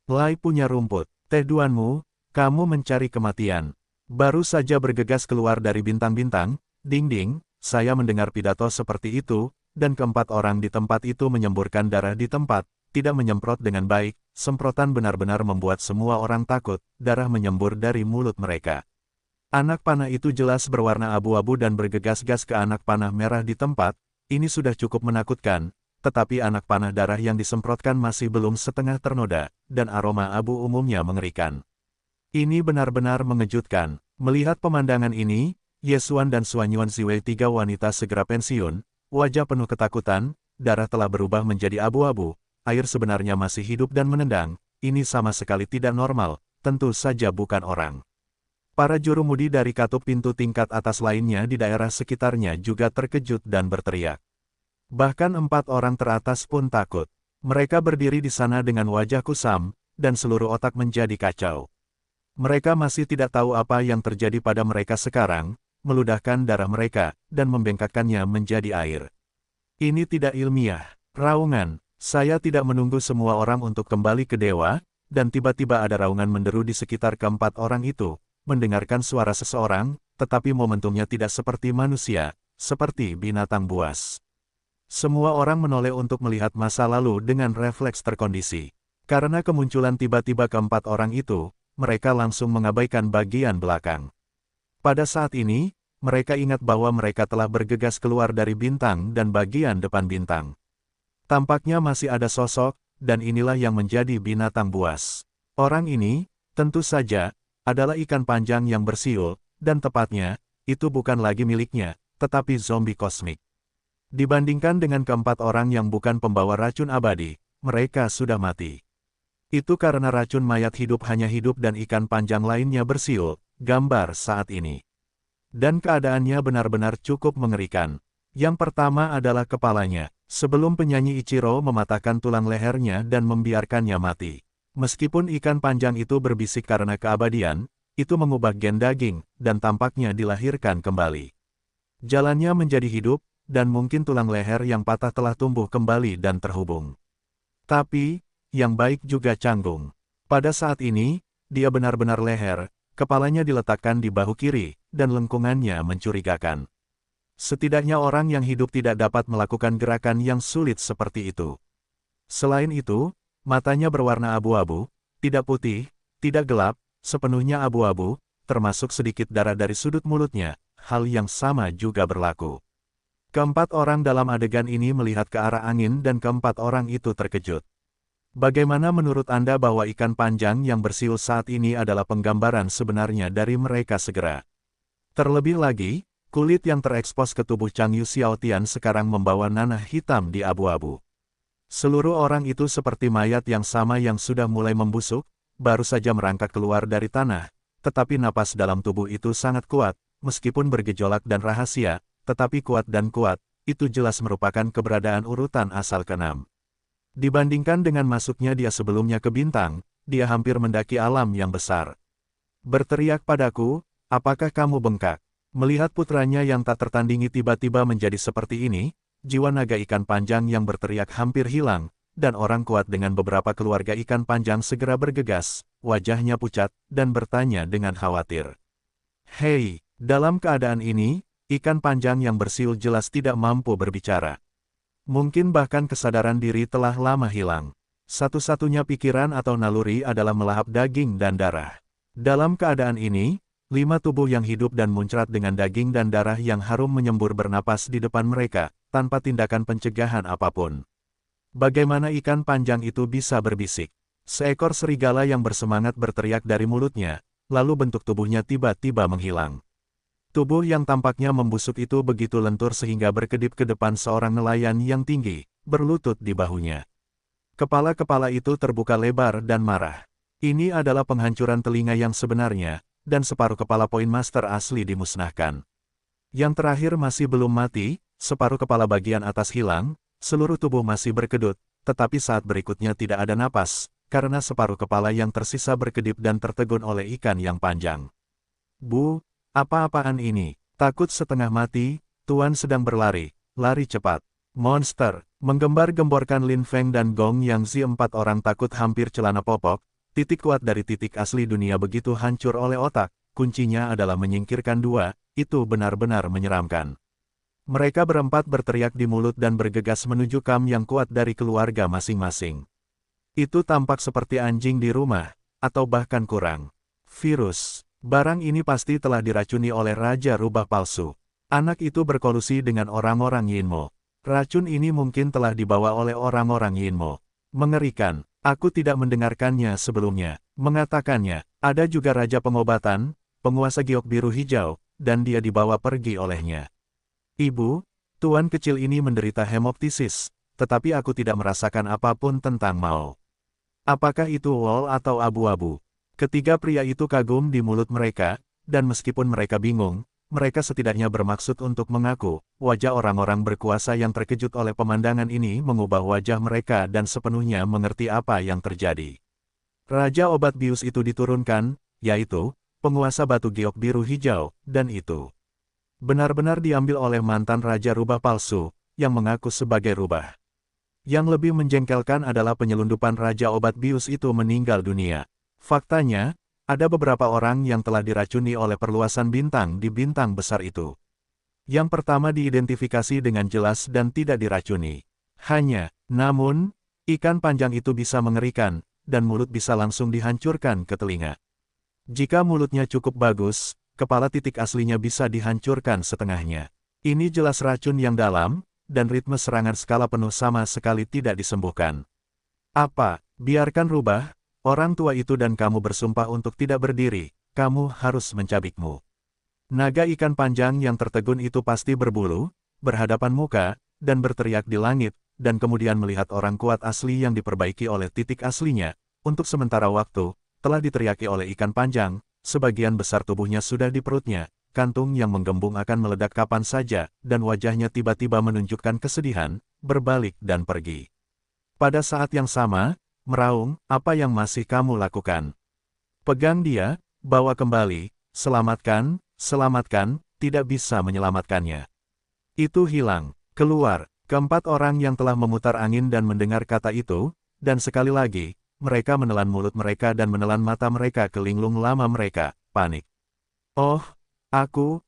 Lai punya rumput. Teh Duanmu, kamu mencari kematian. Baru saja bergegas keluar dari bintang-bintang, ding-ding, saya mendengar pidato seperti itu, dan keempat orang di tempat itu menyemburkan darah di tempat, tidak menyemprot dengan baik, semprotan benar-benar membuat semua orang takut, darah menyembur dari mulut mereka. Anak panah itu jelas berwarna abu-abu dan bergegas-gas ke anak panah merah di tempat, ini sudah cukup menakutkan, tetapi anak panah darah yang disemprotkan masih belum setengah ternoda, dan aroma abu umumnya mengerikan. Ini benar-benar mengejutkan. Melihat pemandangan ini, Yesuan dan Xuanyuan Ziwei 3 wanita segera pensiun, wajah penuh ketakutan, darah telah berubah menjadi abu-abu, air sebenarnya masih hidup dan menendang, ini sama sekali tidak normal, tentu saja bukan orang. Para jurumudi dari katup pintu tingkat atas lainnya di daerah sekitarnya juga terkejut dan berteriak. Bahkan 4 orang teratas pun takut. Mereka berdiri di sana dengan wajah kusam, dan seluruh otak menjadi kacau. Mereka masih tidak tahu apa yang terjadi pada mereka sekarang, meludahkan darah mereka, dan membengkakkannya menjadi air. Ini tidak ilmiah. Raungan. Saya tidak menunggu semua orang untuk kembali ke dewa, dan tiba-tiba ada raungan menderu di sekitar keempat orang itu, mendengarkan suara seseorang, tetapi momentumnya tidak seperti manusia, seperti binatang buas. Semua orang menoleh untuk melihat masa lalu dengan refleks terkondisi. Karena kemunculan tiba-tiba keempat orang itu, mereka langsung mengabaikan bagian belakang. Pada saat ini, mereka ingat bahwa mereka telah bergegas keluar dari bintang dan bagian depan bintang. Tampaknya masih ada sosok, dan inilah yang menjadi binatang buas. Orang ini, tentu saja, adalah ikan panjang yang bersiul, dan tepatnya, itu bukan lagi miliknya, tetapi zombie kosmik. Dibandingkan dengan keempat orang yang bukan pembawa racun abadi, mereka sudah mati. Itu karena racun mayat hidup hanya hidup dan ikan panjang lainnya bersiul, gambar saat ini. Dan keadaannya benar-benar cukup mengerikan. Yang pertama adalah kepalanya. Sebelum penyanyi Ichiro mematahkan tulang lehernya dan membiarkannya mati. Meskipun ikan panjang itu berbisik karena keabadian, itu mengubah gen daging, dan tampaknya dilahirkan kembali. Jalannya menjadi hidup, dan mungkin tulang leher yang patah telah tumbuh kembali dan terhubung. Tapi, yang baik juga canggung. Pada saat ini, dia benar-benar leher, kepalanya diletakkan di bahu kiri, dan lengkungannya mencurigakan. Setidaknya orang yang hidup tidak dapat melakukan gerakan yang sulit seperti itu. Selain itu, matanya berwarna abu-abu, tidak putih, tidak gelap, sepenuhnya abu-abu, termasuk sedikit darah dari sudut mulutnya, hal yang sama juga berlaku. Keempat orang dalam adegan ini melihat ke arah angin dan keempat orang itu terkejut. Bagaimana menurut Anda bahwa ikan panjang yang bersiul saat ini adalah penggambaran sebenarnya dari mereka segera? Terlebih lagi, kulit yang terekspos ke tubuh Chang Yu Xiaotian sekarang membawa nanah hitam di abu-abu. Seluruh orang itu seperti mayat yang sama yang sudah mulai membusuk, baru saja merangkak keluar dari tanah, tetapi napas dalam tubuh itu sangat kuat, meskipun bergejolak dan rahasia, tetapi kuat dan kuat, itu jelas merupakan keberadaan urutan asal ke-6. Dibandingkan dengan masuknya dia sebelumnya ke bintang, dia hampir mendaki alam yang besar. Berteriak padaku, apakah kamu bengkak? Melihat putranya yang tak tertandingi tiba-tiba menjadi seperti ini, jiwa naga ikan panjang yang berteriak hampir hilang, dan orang kuat dengan beberapa keluarga ikan panjang segera bergegas, wajahnya pucat, dan bertanya dengan khawatir. Hei, dalam keadaan ini, ikan panjang yang bersiul jelas tidak mampu berbicara. Mungkin bahkan kesadaran diri telah lama hilang. Satu-satunya pikiran atau naluri adalah melahap daging dan darah. Dalam keadaan ini, 5 tubuh yang hidup dan muncrat dengan daging dan darah yang harum menyembur bernapas di depan mereka, tanpa tindakan pencegahan apapun. Bagaimana ikan panjang itu bisa berbisik? Seekor serigala yang bersemangat berteriak dari mulutnya, lalu bentuk tubuhnya tiba-tiba menghilang. Tubuh yang tampaknya membusuk itu begitu lentur sehingga berkedip ke depan seorang nelayan yang tinggi, berlutut di bahunya. Kepala-kepala itu terbuka lebar dan marah. Ini adalah penghancuran telinga yang sebenarnya, dan separuh kepala Point Master asli dimusnahkan. Yang terakhir masih belum mati, separuh kepala bagian atas hilang, seluruh tubuh masih berkedut, tetapi saat berikutnya tidak ada napas, karena separuh kepala yang tersisa berkedip dan tertegun oleh ikan yang panjang. Bu! Apa-apaan ini? Takut setengah mati, Tuan sedang berlari, lari cepat. Monster, menggembar-gemborkan Lin Feng dan Gong Yang Zi, 4 orang takut hampir celana popok, titik kuat dari titik asli dunia begitu hancur oleh otak, kuncinya adalah menyingkirkan 2, itu benar-benar menyeramkan. Mereka berempat berteriak di mulut dan bergegas menuju kam yang kuat dari keluarga masing-masing. Itu tampak seperti anjing di rumah, atau bahkan kurang. Virus. Barang ini pasti telah diracuni oleh Raja Rubah Palsu. Anak itu berkolusi dengan orang-orang Yinmo. Racun ini mungkin telah dibawa oleh orang-orang Yinmo. Mengerikan, aku tidak mendengarkannya sebelumnya. Mengatakannya, ada juga Raja Pengobatan, penguasa giok biru hijau, dan dia dibawa pergi olehnya. Ibu, tuan kecil ini menderita hemoptisis, tetapi aku tidak merasakan apapun tentang Mao. Apakah itu wol atau abu-abu? Ketiga pria itu kagum di mulut mereka, dan meskipun mereka bingung, mereka setidaknya bermaksud untuk mengaku. Wajah orang-orang berkuasa yang terkejut oleh pemandangan ini mengubah wajah mereka dan sepenuhnya mengerti apa yang terjadi. Raja obat bius itu diturunkan, yaitu, penguasa batu giok biru hijau, dan itu benar-benar diambil oleh mantan Raja Rubah Palsu, yang mengaku sebagai Rubah. Yang lebih menjengkelkan adalah penyelundupan Raja obat bius itu meninggal dunia. Faktanya, ada beberapa orang yang telah diracuni oleh perluasan bintang di bintang besar itu. Yang pertama diidentifikasi dengan jelas dan tidak diracuni. Namun, ikan panjang itu bisa mengerikan, dan mulut bisa langsung dihancurkan ke telinga. Jika mulutnya cukup bagus, kepala titik aslinya bisa dihancurkan setengahnya. Ini jelas racun yang dalam, dan ritme serangan skala penuh sama sekali tidak disembuhkan. Apa, biarkan Rubah, orang tua itu dan kamu bersumpah untuk tidak berdiri, kamu harus mencabikmu. Naga ikan panjang yang tertegun itu pasti berbulu, berhadapan muka, dan berteriak di langit, dan kemudian melihat orang kuat asli yang diperbaiki oleh titik aslinya, untuk sementara waktu, telah diteriaki oleh ikan panjang, sebagian besar tubuhnya sudah di perutnya, kantung yang menggembung akan meledak kapan saja, dan wajahnya tiba-tiba menunjukkan kesedihan, berbalik dan pergi. Pada saat yang sama, meraung, apa yang masih kamu lakukan? Pegang dia, bawa kembali, selamatkan, tidak bisa menyelamatkannya. Itu hilang, keluar, keempat orang yang telah memutar angin dan mendengar kata itu, dan sekali lagi, mereka menelan mulut mereka dan menelan mata mereka ke linglung lama mereka, panik. Oh, aku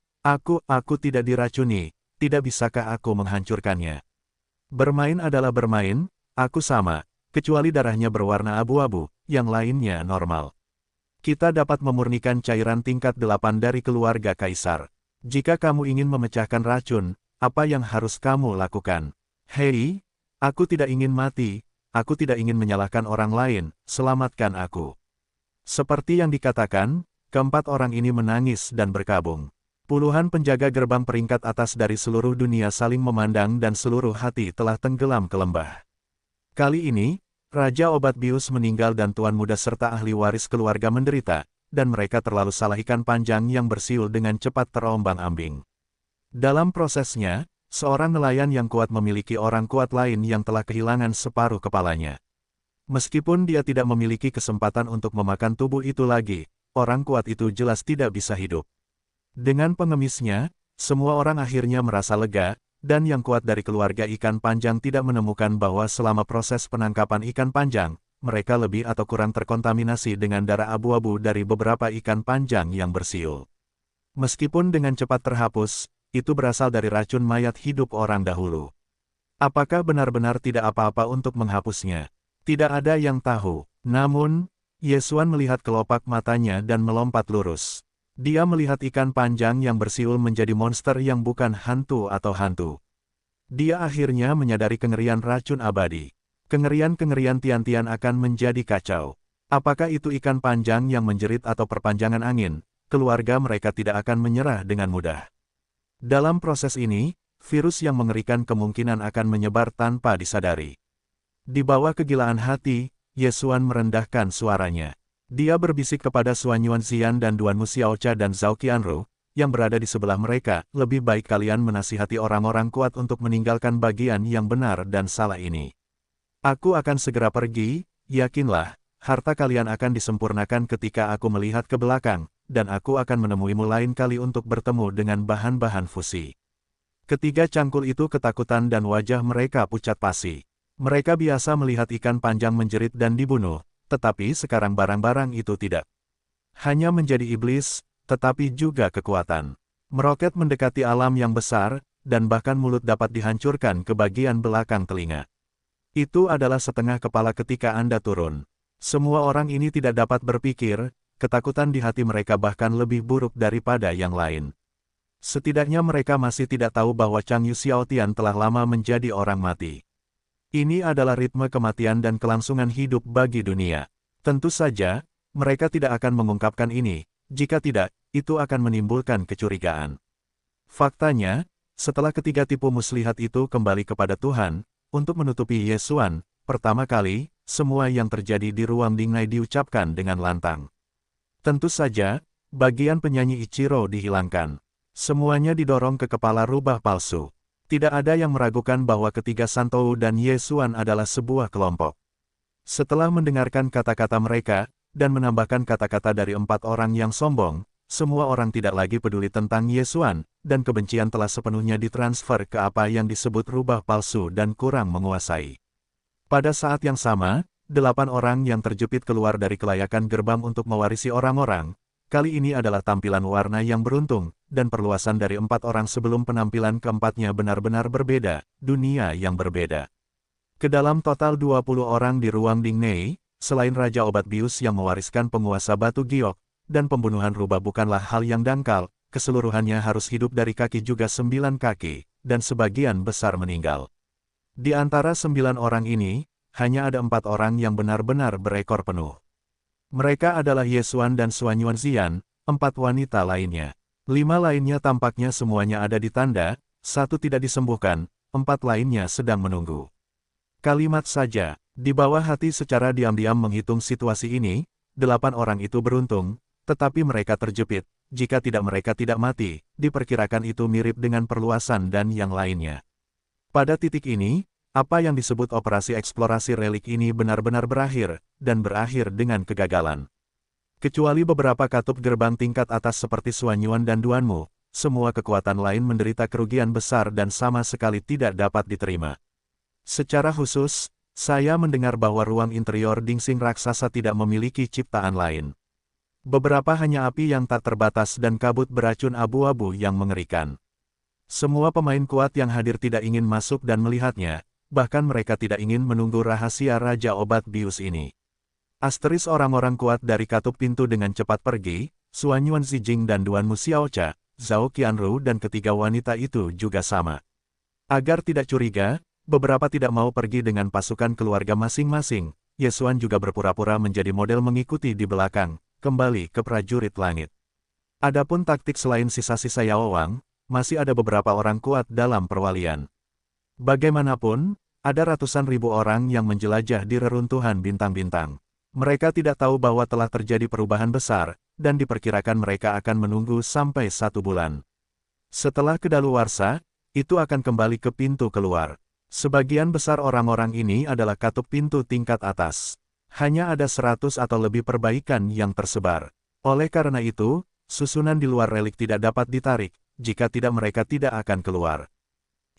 tidak diracuni, tidak bisakah aku menghancurkannya? Bermain adalah bermain, aku sama. Kecuali darahnya berwarna abu-abu, yang lainnya normal. Kita dapat memurnikan cairan tingkat 8 dari keluarga kaisar. Jika kamu ingin memecahkan racun, apa yang harus kamu lakukan? Hei, aku tidak ingin mati, aku tidak ingin menyalahkan orang lain, selamatkan aku. Seperti yang dikatakan, keempat orang ini menangis dan berkabung. Puluhan penjaga gerbang peringkat atas dari seluruh dunia saling memandang dan seluruh hati telah tenggelam ke lembah. Kali ini, Raja Obat Bius meninggal dan Tuan Muda serta ahli waris keluarga menderita, dan mereka terlalu salah ikan panjang yang bersiul dengan cepat terombang-ambing. Dalam prosesnya, seorang nelayan yang kuat memiliki orang kuat lain yang telah kehilangan separuh kepalanya. Meskipun dia tidak memiliki kesempatan untuk memakan tubuh itu lagi, orang kuat itu jelas tidak bisa hidup. Dengan pengemisnya, semua orang akhirnya merasa lega, dan yang kuat dari keluarga ikan panjang tidak menemukan bahwa selama proses penangkapan ikan panjang, mereka lebih atau kurang terkontaminasi dengan darah abu-abu dari beberapa ikan panjang yang bersiul. Meskipun dengan cepat terhapus, itu berasal dari racun mayat hidup orang dahulu. Apakah benar-benar tidak apa-apa untuk menghapusnya? Tidak ada yang tahu. Namun, Yesuan melihat kelopak matanya dan melompat lurus. Dia melihat ikan panjang yang bersiul menjadi monster yang bukan hantu atau hantu. Dia akhirnya menyadari kengerian racun abadi. Kengerian-kengerian Tian-Tian akan menjadi kacau. Apakah itu ikan panjang yang menjerit atau perpanjangan angin? Keluarga mereka tidak akan menyerah dengan mudah. Dalam proses ini, virus yang mengerikan kemungkinan akan menyebar tanpa disadari. Di bawah kegilaan hati, Yesuan merendahkan suaranya. Dia berbisik kepada Suan Yuanxian dan Duan Muxiaocha dan Zhao Qianru, yang berada di sebelah mereka, lebih baik kalian menasihati orang-orang kuat untuk meninggalkan bagian yang benar dan salah ini. Aku akan segera pergi, yakinlah, harta kalian akan disempurnakan ketika aku melihat ke belakang, dan aku akan menemuimu lain kali untuk bertemu dengan bahan-bahan fusi. Ketiga cangkul itu ketakutan dan wajah mereka pucat pasi. Mereka biasa melihat ikan panjang menjerit dan dibunuh, tetapi sekarang barang-barang itu tidak hanya menjadi iblis, tetapi juga kekuatan. Meroket mendekati alam yang besar, dan bahkan mulut dapat dihancurkan ke bagian belakang telinga. Itu adalah setengah kepala ketika Anda turun. Semua orang ini tidak dapat berpikir, ketakutan di hati mereka bahkan lebih buruk daripada yang lain. Setidaknya mereka masih tidak tahu bahwa Chang Yu Xiaotian telah lama menjadi orang mati. Ini adalah ritme kematian dan kelangsungan hidup bagi dunia. Tentu saja, mereka tidak akan mengungkapkan ini, jika tidak, itu akan menimbulkan kecurigaan. Faktanya, setelah ketiga tipu muslihat itu kembali kepada Tuhan, untuk menutupi Yesuan, pertama kali, semua yang terjadi di ruang Dingnai diucapkan dengan lantang. Tentu saja, bagian penyanyi Ichiro dihilangkan. Semuanya didorong ke kepala rubah palsu. Tidak ada yang meragukan bahwa ketiga Santou dan Yesuan adalah sebuah kelompok. Setelah mendengarkan kata-kata mereka, dan menambahkan kata-kata dari 4 orang yang sombong, semua orang tidak lagi peduli tentang Yesuan, dan kebencian telah sepenuhnya ditransfer ke apa yang disebut rubah palsu dan kurang menguasai. Pada saat yang sama, 8 orang yang terjepit keluar dari kelayakan gerbang untuk mewarisi orang-orang. Kali ini adalah tampilan warna yang beruntung, dan perluasan dari 4 orang sebelum penampilan keempatnya benar-benar berbeda, dunia yang berbeda. Kedalam total 20 orang di ruang Dingnei, selain Raja Obat Bius yang mewariskan penguasa batu giok, dan pembunuhan rubah bukanlah hal yang dangkal, keseluruhannya harus hidup dari kaki juga 9 kaki, dan sebagian besar meninggal. Di antara 9 orang ini, hanya ada 4 orang yang benar-benar berekor penuh. Mereka adalah Yesuan dan Suan Yuanxian, 4 wanita lainnya. 5 lainnya tampaknya semuanya ada di tanda, 1 tidak disembuhkan, 4 lainnya sedang menunggu. Kalimat saja, di bawah hati secara diam-diam menghitung situasi ini, 8 orang itu beruntung, tetapi mereka terjepit, jika tidak mereka tidak mati, diperkirakan itu mirip dengan perluasan dan yang lainnya. Pada titik ini, apa yang disebut operasi eksplorasi relik ini benar-benar berakhir, dan berakhir dengan kegagalan. Kecuali beberapa katup gerbang tingkat atas seperti Suan Yuan dan Duanmu, semua kekuatan lain menderita kerugian besar dan sama sekali tidak dapat diterima. Secara khusus, saya mendengar bahwa ruang interior Dingsing raksasa tidak memiliki ciptaan lain. Beberapa hanya api yang tak terbatas dan kabut beracun abu-abu yang mengerikan. Semua pemain kuat yang hadir tidak ingin masuk dan melihatnya, bahkan mereka tidak ingin menunggu rahasia Raja Obat Bius ini. Asteris orang-orang kuat dari katup pintu dengan cepat pergi, Suan Yuanxijing dan Duan Muxiaocha, Zhao Qianru dan ketiga wanita itu juga sama. Agar tidak curiga, beberapa tidak mau pergi dengan pasukan keluarga masing-masing, Yesuan juga berpura-pura menjadi model mengikuti di belakang, kembali ke prajurit langit. Adapun taktik selain sisa-sisa Yao Wang, masih ada beberapa orang kuat dalam perwalian. Bagaimanapun, ada ratusan ribu orang yang menjelajah di reruntuhan bintang-bintang. Mereka tidak tahu bahwa telah terjadi perubahan besar, dan diperkirakan mereka akan menunggu sampai 1 bulan. Setelah kedaluarsa, itu akan kembali ke pintu keluar. Sebagian besar orang-orang ini adalah katup pintu tingkat atas. Hanya ada 100 atau lebih perbaikan yang tersebar. Oleh karena itu, susunan di luar relik tidak dapat ditarik, jika tidak mereka tidak akan keluar.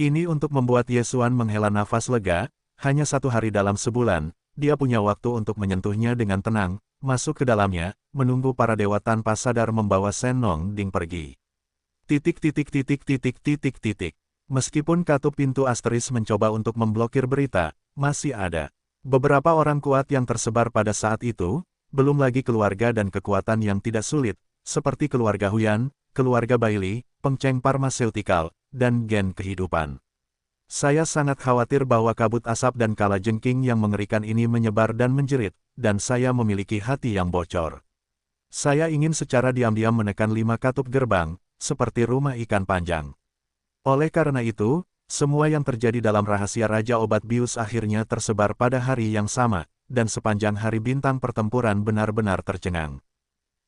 Ini untuk membuat Yesuan menghela nafas lega, hanya 1 hari dalam sebulan, dia punya waktu untuk menyentuhnya dengan tenang, masuk ke dalamnya, menunggu para dewa tanpa sadar membawa Shen Nong Ding pergi. Titik titik titik titik titik titik. Meskipun katup pintu asteris mencoba untuk memblokir berita, masih ada beberapa orang kuat yang tersebar pada saat itu, belum lagi keluarga dan kekuatan yang tidak sulit, seperti keluarga Huyan, keluarga Bailey, Pengceng Pharmaceutical, dan Gen Kehidupan. Saya sangat khawatir bahwa kabut asap dan kalajengking yang mengerikan ini menyebar dan menjerit, dan saya memiliki hati yang bocor. Saya ingin secara diam-diam menekan 5 katup gerbang, seperti rumah ikan panjang. Oleh karena itu, semua yang terjadi dalam rahasia Raja Obat Bius akhirnya tersebar pada hari yang sama, dan sepanjang hari bintang pertempuran benar-benar tercengang.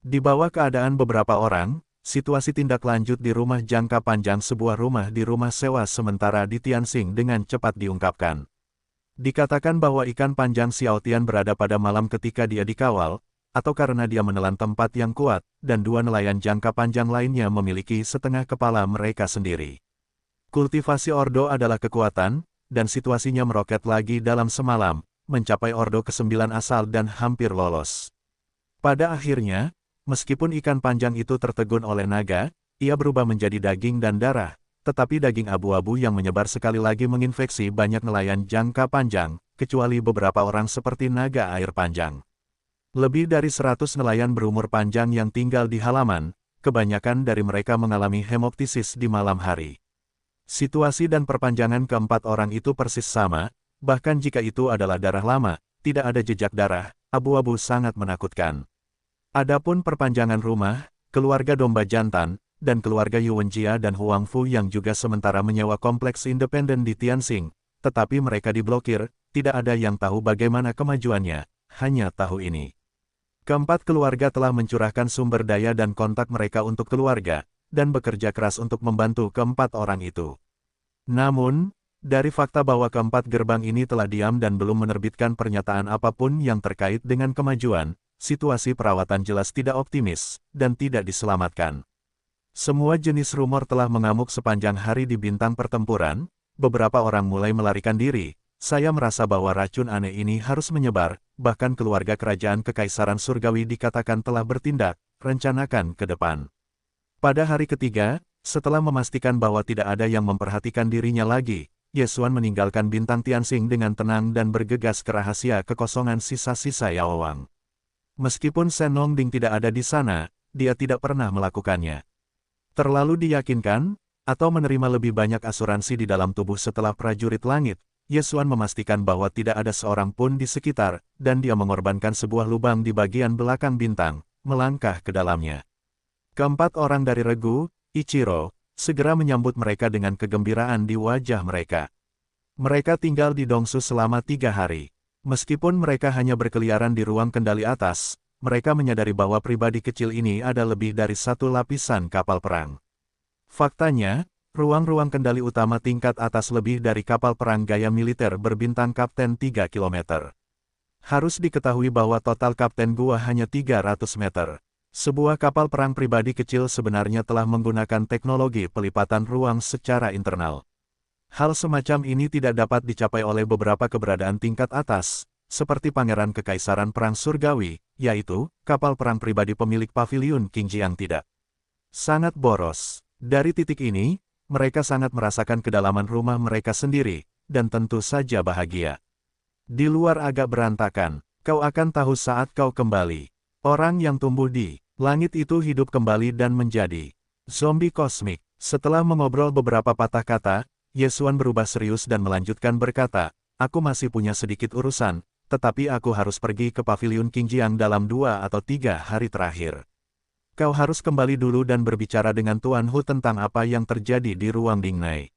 Di bawah keadaan beberapa orang, situasi tindak lanjut di rumah jangka panjang sebuah rumah di rumah sewa sementara di Tianxing dengan cepat diungkapkan. Dikatakan bahwa ikan panjang Xiao Tian berada pada malam ketika dia dikawal, atau karena dia menelan tempat yang kuat, dan 2 nelayan jangka panjang lainnya memiliki setengah kepala mereka sendiri. Kultivasi Ordo adalah kekuatan, dan situasinya meroket lagi dalam semalam, mencapai Ordo ke-9 asal dan hampir lolos. Pada akhirnya, meskipun ikan panjang itu tertegun oleh naga, ia berubah menjadi daging dan darah, tetapi daging abu-abu yang menyebar sekali lagi menginfeksi banyak nelayan jangka panjang, kecuali beberapa orang seperti naga air panjang. Lebih dari 100 nelayan berumur panjang yang tinggal di halaman, kebanyakan dari mereka mengalami hemoptisis di malam hari. Situasi dan perpanjangan keempat orang itu persis sama, bahkan jika itu adalah darah lama, tidak ada jejak darah, abu-abu sangat menakutkan. Adapun perpanjangan rumah, keluarga domba jantan, dan keluarga Yuwenjia dan Huang Fu yang juga sementara menyewa kompleks independen di Tianxing, tetapi mereka diblokir, tidak ada yang tahu bagaimana kemajuannya, hanya tahu ini. Keempat keluarga telah mencurahkan sumber daya dan kontak mereka untuk keluarga, dan bekerja keras untuk membantu keempat orang itu. Namun, dari fakta bahwa keempat gerbang ini telah diam dan belum menerbitkan pernyataan apapun yang terkait dengan kemajuan, situasi perawatan jelas tidak optimis, dan tidak diselamatkan. Semua jenis rumor telah mengamuk sepanjang hari di bintang pertempuran, beberapa orang mulai melarikan diri. Saya merasa bahwa racun aneh ini harus menyebar, bahkan keluarga kerajaan Kekaisaran Surgawi dikatakan telah bertindak, rencanakan ke depan. Pada hari ketiga, setelah memastikan bahwa tidak ada yang memperhatikan dirinya lagi, Ye Xuan meninggalkan bintang Tianxing dengan tenang dan bergegas ke rahasia kekosongan sisa-sisa Yao Wang. Meskipun Shen Nongding tidak ada di sana, dia tidak pernah melakukannya. Terlalu diyakinkan, atau menerima lebih banyak asuransi di dalam tubuh setelah prajurit langit, Ye Xuan memastikan bahwa tidak ada seorang pun di sekitar, dan dia mengorbankan sebuah lubang di bagian belakang bintang, melangkah ke dalamnya. Keempat orang dari regu, Ichiro, segera menyambut mereka dengan kegembiraan di wajah mereka. Mereka tinggal di Dongsu selama 3 hari. Meskipun mereka hanya berkeliaran di ruang kendali atas, mereka menyadari bahwa pribadi kecil ini ada lebih dari 1 lapisan kapal perang. Faktanya, ruang-ruang kendali utama tingkat atas lebih dari kapal perang gaya militer berbintang Kapten 3 km. Harus diketahui bahwa total Kapten gua hanya 300 meter. Sebuah kapal perang pribadi kecil sebenarnya telah menggunakan teknologi pelipatan ruang secara internal. Hal semacam ini tidak dapat dicapai oleh beberapa keberadaan tingkat atas, seperti Pangeran Kekaisaran Perang Surgawi, yaitu kapal perang pribadi pemilik paviliun Qingjiang tidak. Sangat boros. Dari titik ini, mereka sangat merasakan kedalaman rumah mereka sendiri, dan tentu saja bahagia. Di luar agak berantakan, kau akan tahu saat kau kembali. Orang yang tumbuh di langit itu hidup kembali dan menjadi zombie kosmik. Setelah mengobrol beberapa patah kata, Ye Xuan berubah serius dan melanjutkan berkata, aku masih punya sedikit urusan, tetapi aku harus pergi ke paviliun Qingjiang dalam 2 atau 3 hari terakhir. Kau harus kembali dulu dan berbicara dengan Tuan Hu tentang apa yang terjadi di ruang Dingnai.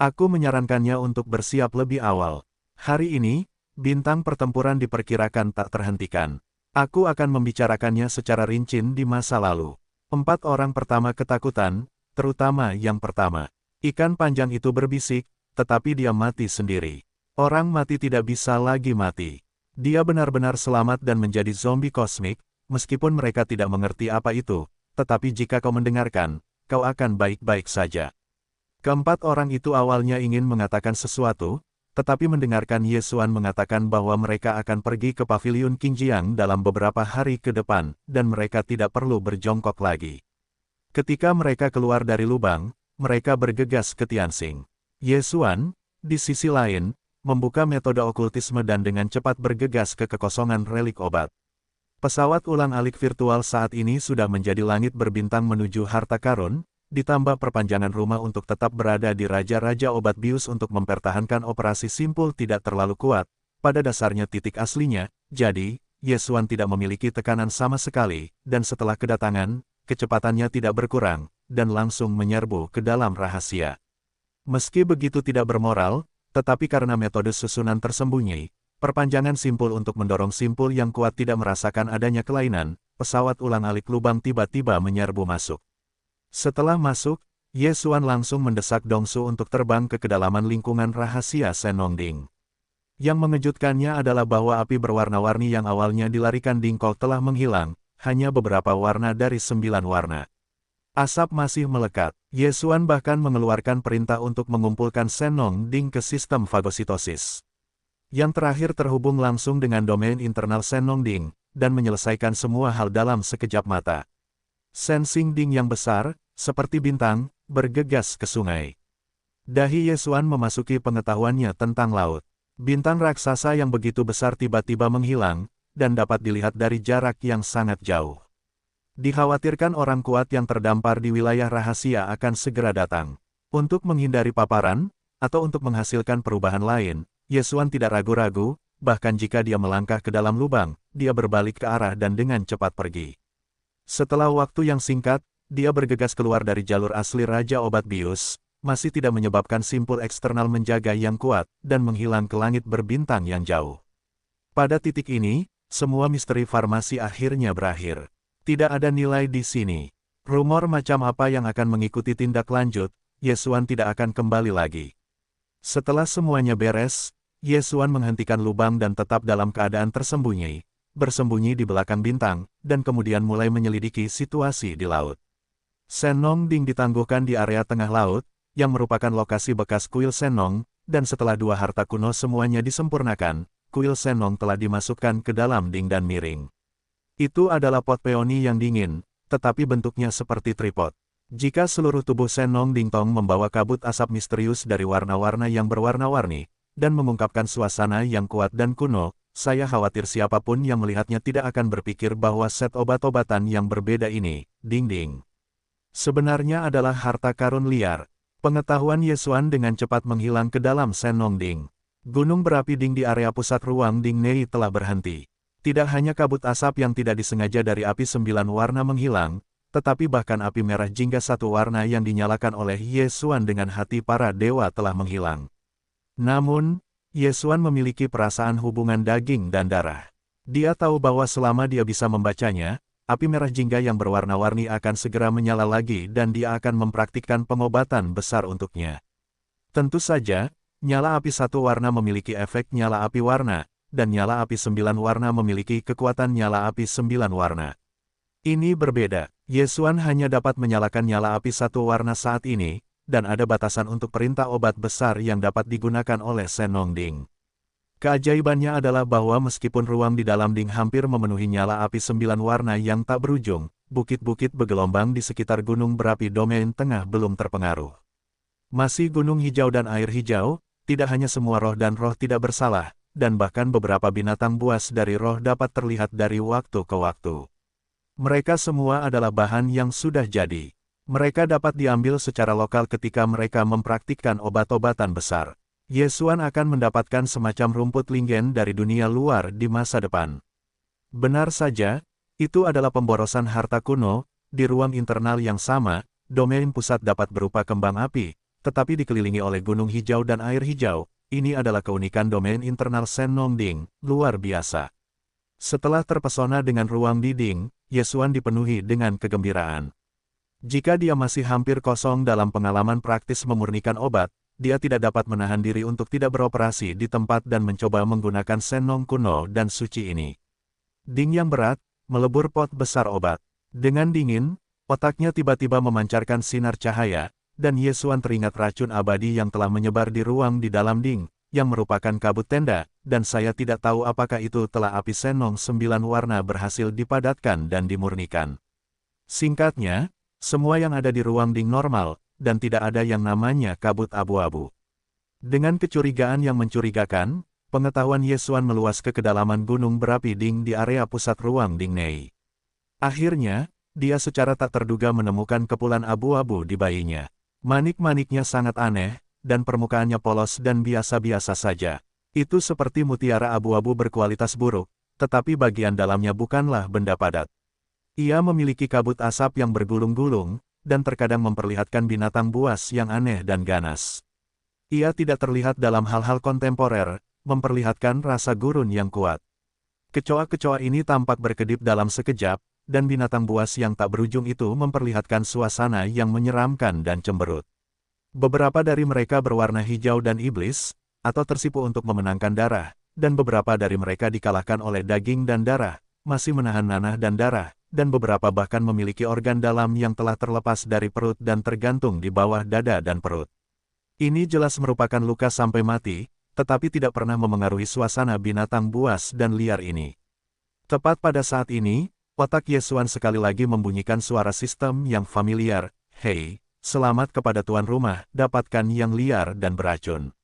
Aku menyarankannya untuk bersiap lebih awal. Hari ini, bintang pertempuran diperkirakan tak terhentikan. Aku akan membicarakannya secara rinci di masa lalu. 4 orang pertama ketakutan, terutama yang pertama. Ikan panjang itu berbisik, tetapi dia mati sendiri. Orang mati tidak bisa lagi mati. Dia benar-benar selamat dan menjadi zombie kosmik, meskipun mereka tidak mengerti apa itu, tetapi jika kau mendengarkan, kau akan baik-baik saja. Keempat orang itu awalnya ingin mengatakan sesuatu, tetapi mendengarkan Ye Xuan mengatakan bahwa mereka akan pergi ke paviliun Qingjiang dalam beberapa hari ke depan, dan mereka tidak perlu berjongkok lagi. Ketika mereka keluar dari lubang, mereka bergegas ke Tianxing. Ye Xuan, di sisi lain, membuka metode okultisme dan dengan cepat bergegas ke kekosongan relik obat. Pesawat ulang-alik virtual saat ini sudah menjadi langit berbintang menuju harta karun, ditambah perpanjangan rumah untuk tetap berada di Raja-Raja Obat Bius untuk mempertahankan operasi simpul tidak terlalu kuat, pada dasarnya titik aslinya, jadi, Ye Xuan tidak memiliki tekanan sama sekali, dan setelah kedatangan, kecepatannya tidak berkurang, dan langsung menyerbu ke dalam rahasia. Meski begitu tidak bermoral, tetapi karena metode susunan tersembunyi, perpanjangan simpul untuk mendorong simpul yang kuat tidak merasakan adanya kelainan, pesawat ulang-alik lubang tiba-tiba menyerbu masuk. Setelah masuk, Ye Xuan langsung mendesak Dongsu untuk terbang ke kedalaman lingkungan rahasia Senongding. Yang mengejutkannya adalah bahwa api berwarna-warni yang awalnya dilarikan Dingkol telah menghilang, hanya beberapa warna dari 9 warna. Asap masih melekat. Ye Xuan bahkan mengeluarkan perintah untuk mengumpulkan Senongding ke sistem fagositosis. Yang terakhir terhubung langsung dengan domain internal Senongding, dan menyelesaikan semua hal dalam sekejap mata. Sensing Ding yang besar, seperti bintang, bergegas ke sungai. Dahi Ye Xuan memasuki pengetahuannya tentang laut. Bintang raksasa yang begitu besar tiba-tiba menghilang, dan dapat dilihat dari jarak yang sangat jauh. Dikhawatirkan orang kuat yang terdampar di wilayah rahasia akan segera datang. Untuk menghindari paparan, atau untuk menghasilkan perubahan lain, Ye Xuan tidak ragu-ragu, bahkan jika dia melangkah ke dalam lubang, dia berbalik ke arah dan dengan cepat pergi. Setelah waktu yang singkat, dia bergegas keluar dari jalur asli Raja Obat Bius, masih tidak menyebabkan simpul eksternal menjaga yang kuat, dan menghilang ke langit berbintang yang jauh. Pada titik ini, semua misteri farmasi akhirnya berakhir. Tidak ada nilai di sini. Rumor macam apa yang akan mengikuti tindak lanjut, Ye Xuan tidak akan kembali lagi. Setelah semuanya beres, Ye Xuan menghentikan lubang dan tetap dalam keadaan tersembunyi, bersembunyi di belakang bintang, dan kemudian mulai menyelidiki situasi di laut. Senongding ditangguhkan di area tengah laut, yang merupakan lokasi bekas kuil Senong, dan setelah 2 harta kuno semuanya disempurnakan, kuil Senong telah dimasukkan ke dalam ding dan miring. Itu adalah pot peoni yang dingin, tetapi bentuknya seperti tripod. Jika seluruh tubuh Senongding Tong membawa kabut asap misterius dari warna-warna yang berwarna-warni, dan mengungkapkan suasana yang kuat dan kuno, saya khawatir siapapun yang melihatnya tidak akan berpikir bahwa set obat-obatan yang berbeda ini, ding-ding, sebenarnya adalah harta karun liar. Pengetahuan Ye Xuan dengan cepat menghilang ke dalam Senongding. Gunung berapi Ding di area pusat ruang Ding Nei telah berhenti. Tidak hanya kabut asap yang tidak disengaja dari api 9 warna menghilang, tetapi bahkan api merah jingga 1 warna yang dinyalakan oleh Ye Xuan dengan hati para dewa telah menghilang. Namun, Ye Xuan memiliki perasaan hubungan daging dan darah. Dia tahu bahwa selama dia bisa membacanya, api merah jingga yang berwarna-warni akan segera menyala lagi dan dia akan mempraktikkan pengobatan besar untuknya. Tentu saja, nyala api 1 warna memiliki efek nyala api warna, dan nyala api 9 warna memiliki kekuatan nyala api 9 warna. Ini berbeda. Ye Xuan hanya dapat menyalakan nyala api 1 warna saat ini, dan ada batasan untuk perintah obat besar yang dapat digunakan oleh Senongding. Keajaibannya adalah bahwa meskipun ruang di dalam Ding hampir memenuhi nyala api 9 warna yang tak berujung, bukit-bukit bergelombang di sekitar gunung berapi domain tengah belum terpengaruh. Masih gunung hijau dan air hijau, tidak hanya semua roh dan roh tidak bersalah, dan bahkan beberapa binatang buas dari roh dapat terlihat dari waktu ke waktu. Mereka semua adalah bahan yang sudah jadi. Mereka dapat diambil secara lokal ketika mereka mempraktikkan obat-obatan besar. Ye Xuan akan mendapatkan semacam rumput lingen dari dunia luar di masa depan. Benar saja, itu adalah pemborosan harta kuno, di ruang internal yang sama, domain pusat dapat berupa kembang api, tetapi dikelilingi oleh gunung hijau dan air hijau. Ini adalah keunikan domain internal Senongding, luar biasa. Setelah terpesona dengan ruang di Ding, Ye Xuan dipenuhi dengan kegembiraan. Jika dia masih hampir kosong dalam pengalaman praktis memurnikan obat, dia tidak dapat menahan diri untuk tidak beroperasi di tempat dan mencoba menggunakan Senong kuno dan suci ini. Ding yang berat, melebur pot besar obat. Dengan dingin, otaknya tiba-tiba memancarkan sinar cahaya, dan Ye Xuan teringat racun abadi yang telah menyebar di ruang di dalam Ding, yang merupakan kabut tenda, dan saya tidak tahu apakah itu telah api Senong 9 warna berhasil dipadatkan dan dimurnikan. Singkatnya, Semua yang ada di ruang Ding normal, dan tidak ada yang namanya kabut abu-abu. Dengan kecurigaan yang mencurigakan, pengetahuan Ye Xuan meluas ke kedalaman gunung berapi Ding di area pusat ruang Ding Nei. Akhirnya, dia secara tak terduga menemukan kepulan abu-abu di bayinya. Manik-maniknya sangat aneh, dan permukaannya polos dan biasa-biasa saja. Itu seperti mutiara abu-abu berkualitas buruk, tetapi bagian dalamnya bukanlah benda padat. Ia memiliki kabut asap yang bergulung-gulung, dan terkadang memperlihatkan binatang buas yang aneh dan ganas. Ia tidak terlihat dalam hal-hal kontemporer, memperlihatkan rasa gurun yang kuat. Kecoa-kecoa ini tampak berkedip dalam sekejap, dan binatang buas yang tak berujung itu memperlihatkan suasana yang menyeramkan dan cemberut. Beberapa dari mereka berwarna hijau dan iblis, atau tersipu untuk memenangkan darah, dan beberapa dari mereka dikalahkan oleh daging dan darah, masih menahan nanah dan darah, dan beberapa bahkan memiliki organ dalam yang telah terlepas dari perut dan tergantung di bawah dada dan perut. Ini jelas merupakan luka sampai mati, tetapi tidak pernah memengaruhi suasana binatang buas dan liar ini. Tepat pada saat ini, otak Ye Xuan sekali lagi membunyikan suara sistem yang familiar, "Hei, selamat kepada tuan rumah, dapatkan yang liar dan beracun."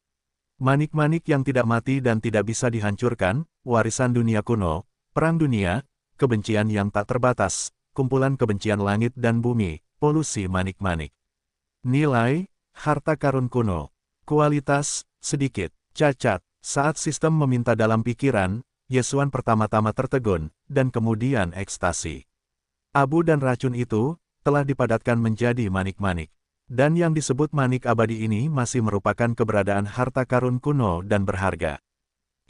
Manik-manik yang tidak mati dan tidak bisa dihancurkan, warisan dunia kuno, perang dunia, kebencian yang tak terbatas, kumpulan kebencian langit dan bumi, polusi manik-manik. Nilai, harta karun kuno. Kualitas, sedikit, cacat. Saat sistem meminta dalam pikiran, Ye Xuan pertama-tama tertegun, dan kemudian ekstasi. Abu dan racun itu, telah dipadatkan menjadi manik-manik. Dan yang disebut manik abadi ini masih merupakan keberadaan harta karun kuno dan berharga.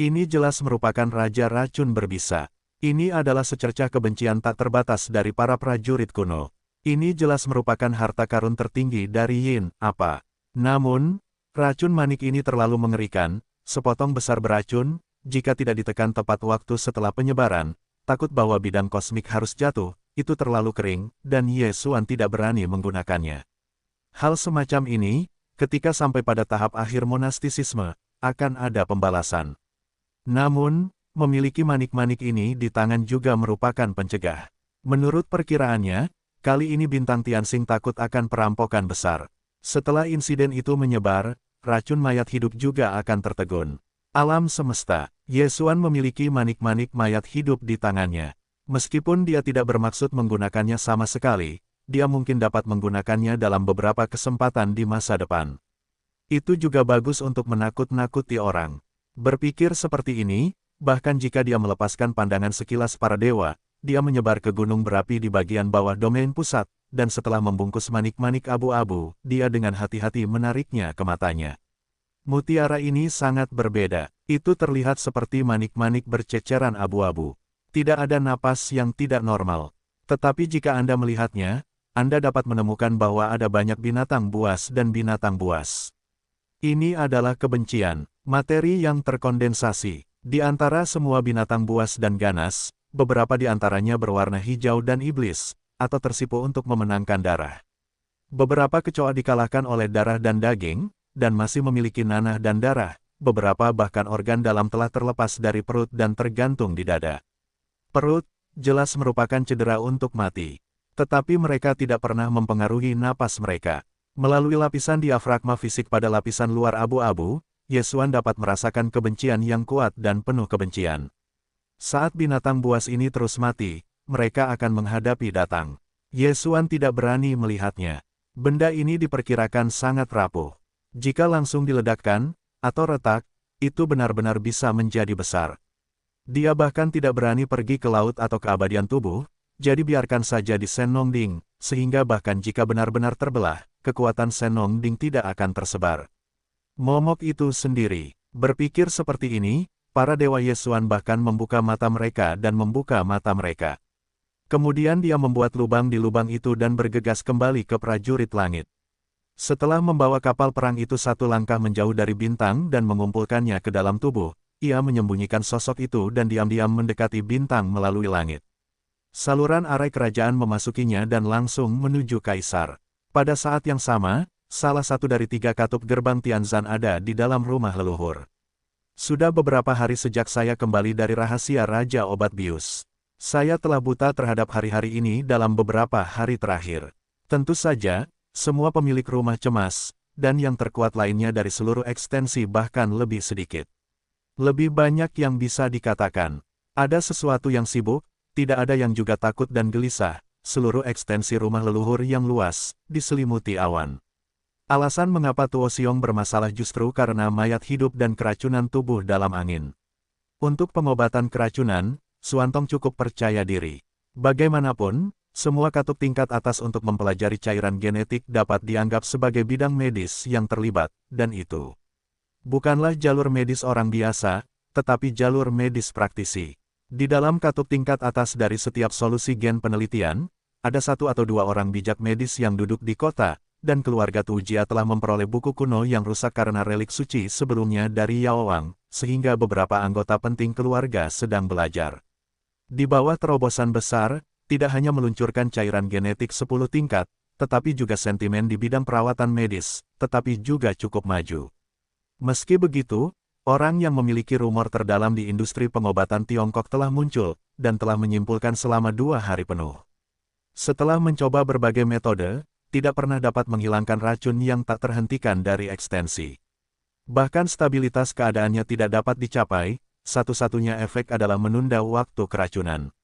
Ini jelas merupakan raja racun berbisa. Ini adalah secercah kebencian tak terbatas dari para prajurit kuno. Ini jelas merupakan harta karun tertinggi dari Yin, apa? Namun, racun manik ini terlalu mengerikan, sepotong besar beracun, jika tidak ditekan tepat waktu setelah penyebaran, takut bahwa bidang kosmik harus jatuh, itu terlalu kering, dan Ye Xuan tidak berani menggunakannya. Hal semacam ini, ketika sampai pada tahap akhir monastisisme, akan ada pembalasan. Namun, memiliki manik-manik ini di tangan juga merupakan pencegah. Menurut perkiraannya, kali ini bintang Tianxing takut akan perampokan besar. Setelah insiden itu menyebar, racun mayat hidup juga akan tertegun. Alam semesta, Ye Xuan memiliki manik-manik mayat hidup di tangannya. Meskipun dia tidak bermaksud menggunakannya sama sekali, dia mungkin dapat menggunakannya dalam beberapa kesempatan di masa depan. Itu juga bagus untuk menakut-nakuti orang. Berpikir seperti ini, bahkan jika dia melepaskan pandangan sekilas para dewa, dia menyebar ke gunung berapi di bagian bawah domain pusat, dan setelah membungkus manik-manik abu-abu, dia dengan hati-hati menariknya ke matanya. Mutiara ini sangat berbeda. Itu terlihat seperti manik-manik berceceran abu-abu. Tidak ada napas yang tidak normal. Tetapi jika Anda melihatnya, Anda dapat menemukan bahwa ada banyak binatang buas dan binatang buas. Ini adalah kebencian, materi yang terkondensasi. Di antara semua binatang buas dan ganas, beberapa di antaranya berwarna hijau dan iblis, atau tersipu untuk memenangkan darah. Beberapa kecoa dikalahkan oleh darah dan daging, dan masih memiliki nanah dan darah, beberapa bahkan organ dalam telah terlepas dari perut dan tergantung di dada. Perut, jelas merupakan cedera untuk mati. Tetapi mereka tidak pernah mempengaruhi napas mereka. Melalui lapisan diafragma fisik pada lapisan luar abu-abu, Ye Xuan dapat merasakan kebencian yang kuat dan penuh kebencian. Saat binatang buas ini terus mati, mereka akan menghadapi datang. Ye Xuan tidak berani melihatnya. Benda ini diperkirakan sangat rapuh. Jika langsung diledakkan, atau retak, itu benar-benar bisa menjadi besar. Dia bahkan tidak berani pergi ke laut atau keabadian tubuh, jadi biarkan saja di Senongding, sehingga bahkan jika benar-benar terbelah, kekuatan Senongding tidak akan tersebar. Momok itu sendiri, berpikir seperti ini, para dewa Ye Xuan bahkan membuka mata mereka dan membuka mata mereka. Kemudian dia membuat lubang di lubang itu dan bergegas kembali ke prajurit langit. Setelah membawa kapal perang itu satu langkah menjauh dari bintang dan mengumpulkannya ke dalam tubuh, ia menyembunyikan sosok itu dan diam-diam mendekati bintang melalui langit. Saluran arai kerajaan memasukinya dan langsung menuju kaisar. Pada saat yang sama, salah satu dari 3 katup gerbang Tianzan ada di dalam rumah leluhur. Sudah beberapa hari sejak saya kembali dari rahasia Raja Obat Bius. Saya telah buta terhadap hari-hari ini dalam beberapa hari terakhir. Tentu saja, semua pemilik rumah cemas, dan yang terkuat lainnya dari seluruh ekstensi bahkan lebih sedikit. Lebih banyak yang bisa dikatakan. Ada sesuatu yang sibuk, tidak ada yang juga takut dan gelisah, seluruh ekstensi rumah leluhur yang luas, diselimuti awan. Alasan mengapa Tuo Xiong bermasalah justru karena mayat hidup dan keracunan tubuh dalam angin. Untuk pengobatan keracunan, Suantong cukup percaya diri. Bagaimanapun, semua katup tingkat atas untuk mempelajari cairan genetik dapat dianggap sebagai bidang medis yang terlibat, dan itu bukanlah jalur medis orang biasa, tetapi jalur medis praktisi. Di dalam katup tingkat atas dari setiap solusi gen penelitian, ada 1 atau 2 orang bijak medis yang duduk di kota, dan keluarga Tu Jia telah memperoleh buku kuno yang rusak karena relik suci sebelumnya dari Yao Wang, sehingga beberapa anggota penting keluarga sedang belajar. Di bawah terobosan besar, tidak hanya meluncurkan cairan genetik 10 tingkat, tetapi juga sentimen di bidang perawatan medis, tetapi juga cukup maju. Meski begitu, orang yang memiliki rumor terdalam di industri pengobatan Tiongkok telah muncul, dan telah menyimpulkan selama 2 hari penuh. Setelah mencoba berbagai metode, tidak pernah dapat menghilangkan racun yang tak terhentikan dari ekstensi. Bahkan stabilitas keadaannya tidak dapat dicapai, satu-satunya efek adalah menunda waktu keracunan.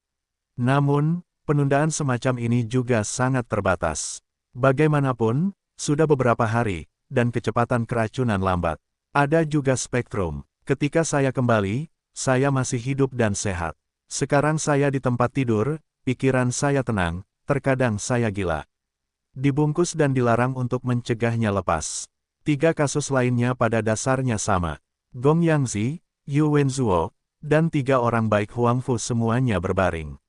Namun, penundaan semacam ini juga sangat terbatas. Bagaimanapun, sudah beberapa hari, dan kecepatan keracunan lambat. Ada juga spektrum. Ketika saya kembali, saya masih hidup dan sehat. Sekarang saya di tempat tidur, pikiran saya tenang, terkadang saya gila. Dibungkus dan dilarang untuk mencegahnya lepas. 3 kasus lainnya pada dasarnya sama. Gong Yangzi, Yu Wenzuo, dan 3 orang baik Huang Fu semuanya berbaring.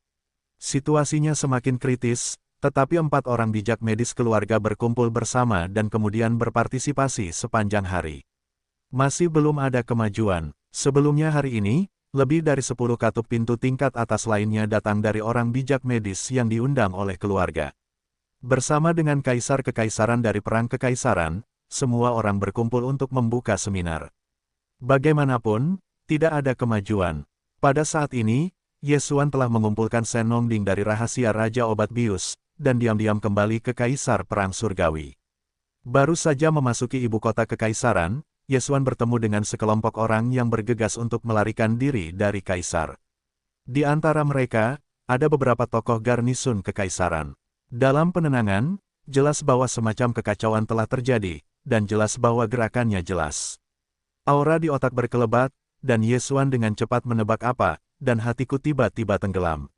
Situasinya semakin kritis, tetapi 4 orang bijak medis keluarga berkumpul bersama dan kemudian berpartisipasi sepanjang hari. Masih belum ada kemajuan. Sebelumnya hari ini, lebih dari 10 katup pintu tingkat atas lainnya datang dari orang bijak medis yang diundang oleh keluarga. Bersama dengan kaisar kekaisaran dari perang kekaisaran, semua orang berkumpul untuk membuka seminar. Bagaimanapun, tidak ada kemajuan. Pada saat ini, Yesuan telah mengumpulkan Senongding dari rahasia Raja Obat Bius, dan diam-diam kembali ke Kaisar Perang Surgawi. Baru saja memasuki ibu kota kekaisaran, Yesuan bertemu dengan sekelompok orang yang bergegas untuk melarikan diri dari Kaisar. Di antara mereka, ada beberapa tokoh garnisun kekaisaran. Dalam penenangan, jelas bahwa semacam kekacauan telah terjadi, dan jelas bahwa gerakannya jelas. Aura di otak berkelebat, dan Yesuan dengan cepat menebak apa, dan hatiku tiba-tiba tenggelam.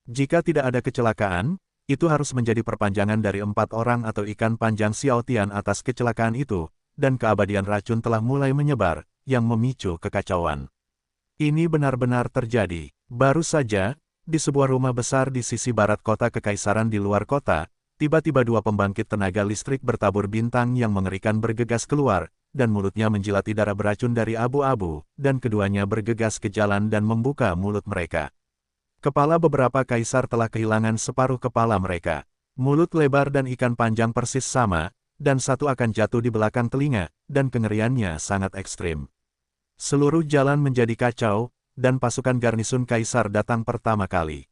Jika tidak ada kecelakaan, itu harus menjadi perpanjangan dari 4 orang atau ikan panjang Xiaotian atas kecelakaan itu, dan keabadian racun telah mulai menyebar, yang memicu kekacauan. Ini benar-benar terjadi. Baru saja, di sebuah rumah besar di sisi barat kota kekaisaran di luar kota, tiba-tiba 2 pembangkit tenaga listrik bertabur bintang yang mengerikan bergegas keluar, dan mulutnya menjilati darah beracun dari abu-abu, dan keduanya bergegas ke jalan dan membuka mulut mereka. Kepala beberapa kaisar telah kehilangan separuh kepala mereka. Mulut lebar dan ikan panjang persis sama, dan satu akan jatuh di belakang telinga, dan kengeriannya sangat ekstrim. Seluruh jalan menjadi kacau, dan pasukan garnisun kaisar datang pertama kali.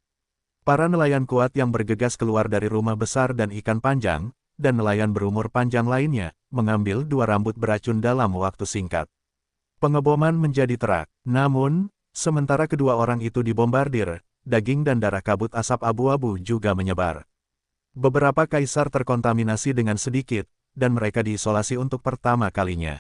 Para nelayan kuat yang bergegas keluar dari rumah besar dan ikan panjang, dan nelayan berumur panjang lainnya, mengambil 2 rambut beracun dalam waktu singkat. Pengeboman menjadi terak. Namun, sementara kedua orang itu dibombardir, daging dan darah kabut asap abu-abu juga menyebar. Beberapa kaisar terkontaminasi dengan sedikit, dan mereka diisolasi untuk pertama kalinya.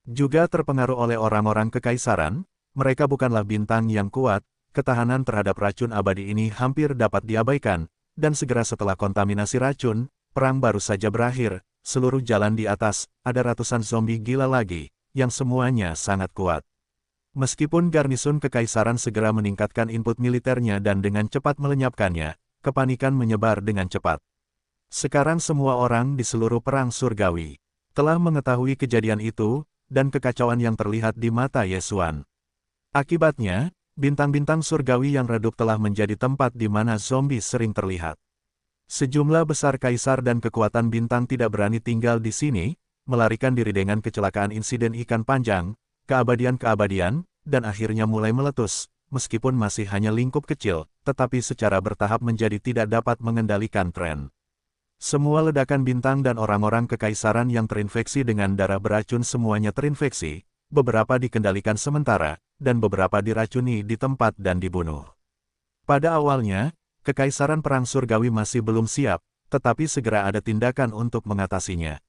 Juga terpengaruh oleh orang-orang kekaisaran, mereka bukanlah bintang yang kuat, ketahanan terhadap racun abadi ini hampir dapat diabaikan, dan segera setelah kontaminasi racun, perang baru saja berakhir, seluruh jalan di atas, ada ratusan zombie gila lagi, yang semuanya sangat kuat. Meskipun garnisun kekaisaran segera meningkatkan input militernya dan dengan cepat melenyapkannya, kepanikan menyebar dengan cepat. Sekarang semua orang di seluruh perang surgawi telah mengetahui kejadian itu, dan kekacauan yang terlihat di mata Yesuan. Akibatnya, bintang-bintang surgawi yang redup telah menjadi tempat di mana zombie sering terlihat. Sejumlah besar kaisar dan kekuatan bintang tidak berani tinggal di sini, melarikan diri dengan kecelakaan insiden ikan panjang, keabadian-keabadian, dan akhirnya mulai meletus, meskipun masih hanya lingkup kecil, tetapi secara bertahap menjadi tidak dapat mengendalikan tren. Semua ledakan bintang dan orang-orang kekaisaran yang terinfeksi dengan darah beracun semuanya terinfeksi, beberapa dikendalikan sementara, dan beberapa diracuni di tempat dan dibunuh. Pada awalnya, Kekaisaran Perang Surgawi masih belum siap, tetapi segera ada tindakan untuk mengatasinya.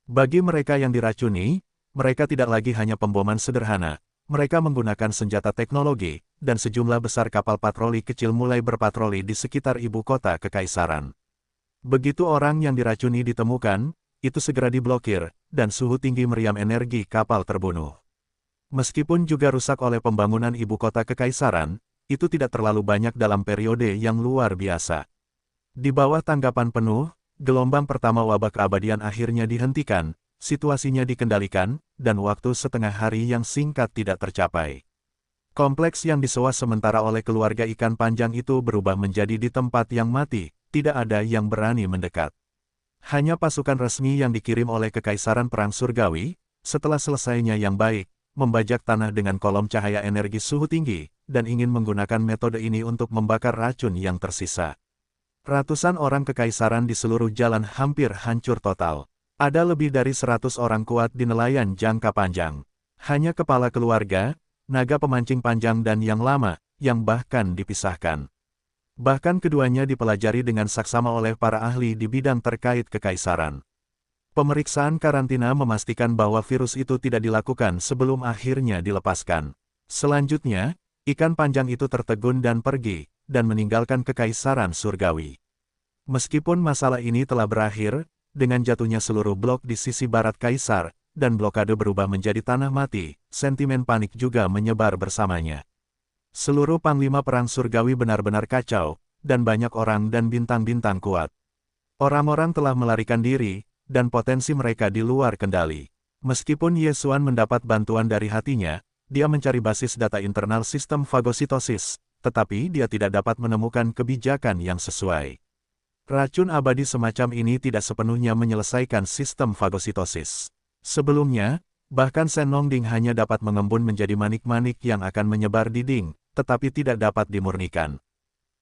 Bagi mereka yang diracuni, mereka tidak lagi hanya pemboman sederhana, mereka menggunakan senjata teknologi, dan sejumlah besar kapal patroli kecil mulai berpatroli di sekitar ibu kota Kekaisaran. Begitu orang yang diracuni ditemukan, itu segera diblokir, dan suhu tinggi meriam energi kapal terbunuh. Meskipun juga rusak oleh pembangunan ibu kota Kekaisaran, itu tidak terlalu banyak dalam periode yang luar biasa. Di bawah tanggapan penuh, gelombang pertama wabah keabadian akhirnya dihentikan, situasinya dikendalikan, dan waktu setengah hari yang singkat tidak tercapai. Kompleks yang disewa sementara oleh keluarga ikan panjang itu berubah menjadi di tempat yang mati, tidak ada yang berani mendekat. Hanya pasukan resmi yang dikirim oleh Kekaisaran Perang Surgawi, setelah selesainya yang baik, membajak tanah dengan kolom cahaya energi suhu tinggi, dan ingin menggunakan metode ini untuk membakar racun yang tersisa. Ratusan orang kekaisaran di seluruh jalan hampir hancur total. Ada lebih dari 100 orang kuat di nelayan jangka panjang. Hanya kepala keluarga, naga pemancing panjang dan yang lama, yang bahkan dipisahkan. Bahkan keduanya dipelajari dengan saksama oleh para ahli di bidang terkait kekaisaran. Pemeriksaan karantina memastikan bahwa virus itu tidak dilakukan sebelum akhirnya dilepaskan. Selanjutnya, ikan panjang itu tertegun dan pergi, dan meninggalkan Kekaisaran Surgawi. Meskipun masalah ini telah berakhir, dengan jatuhnya seluruh blok di sisi barat Kaisar, dan blokade berubah menjadi tanah mati, sentimen panik juga menyebar bersamanya. Seluruh panglima perang surgawi benar-benar kacau, dan banyak orang dan bintang-bintang kuat. Orang-orang telah melarikan diri, dan potensi mereka di luar kendali. Meskipun Yesuan mendapat bantuan dari hatinya, dia mencari basis data internal sistem fagositosis, tetapi dia tidak dapat menemukan kebijakan yang sesuai. Racun abadi semacam ini tidak sepenuhnya menyelesaikan sistem fagositosis. Sebelumnya, bahkan Senongding hanya dapat mengembun menjadi manik-manik yang akan menyebar di ding, tetapi tidak dapat dimurnikan.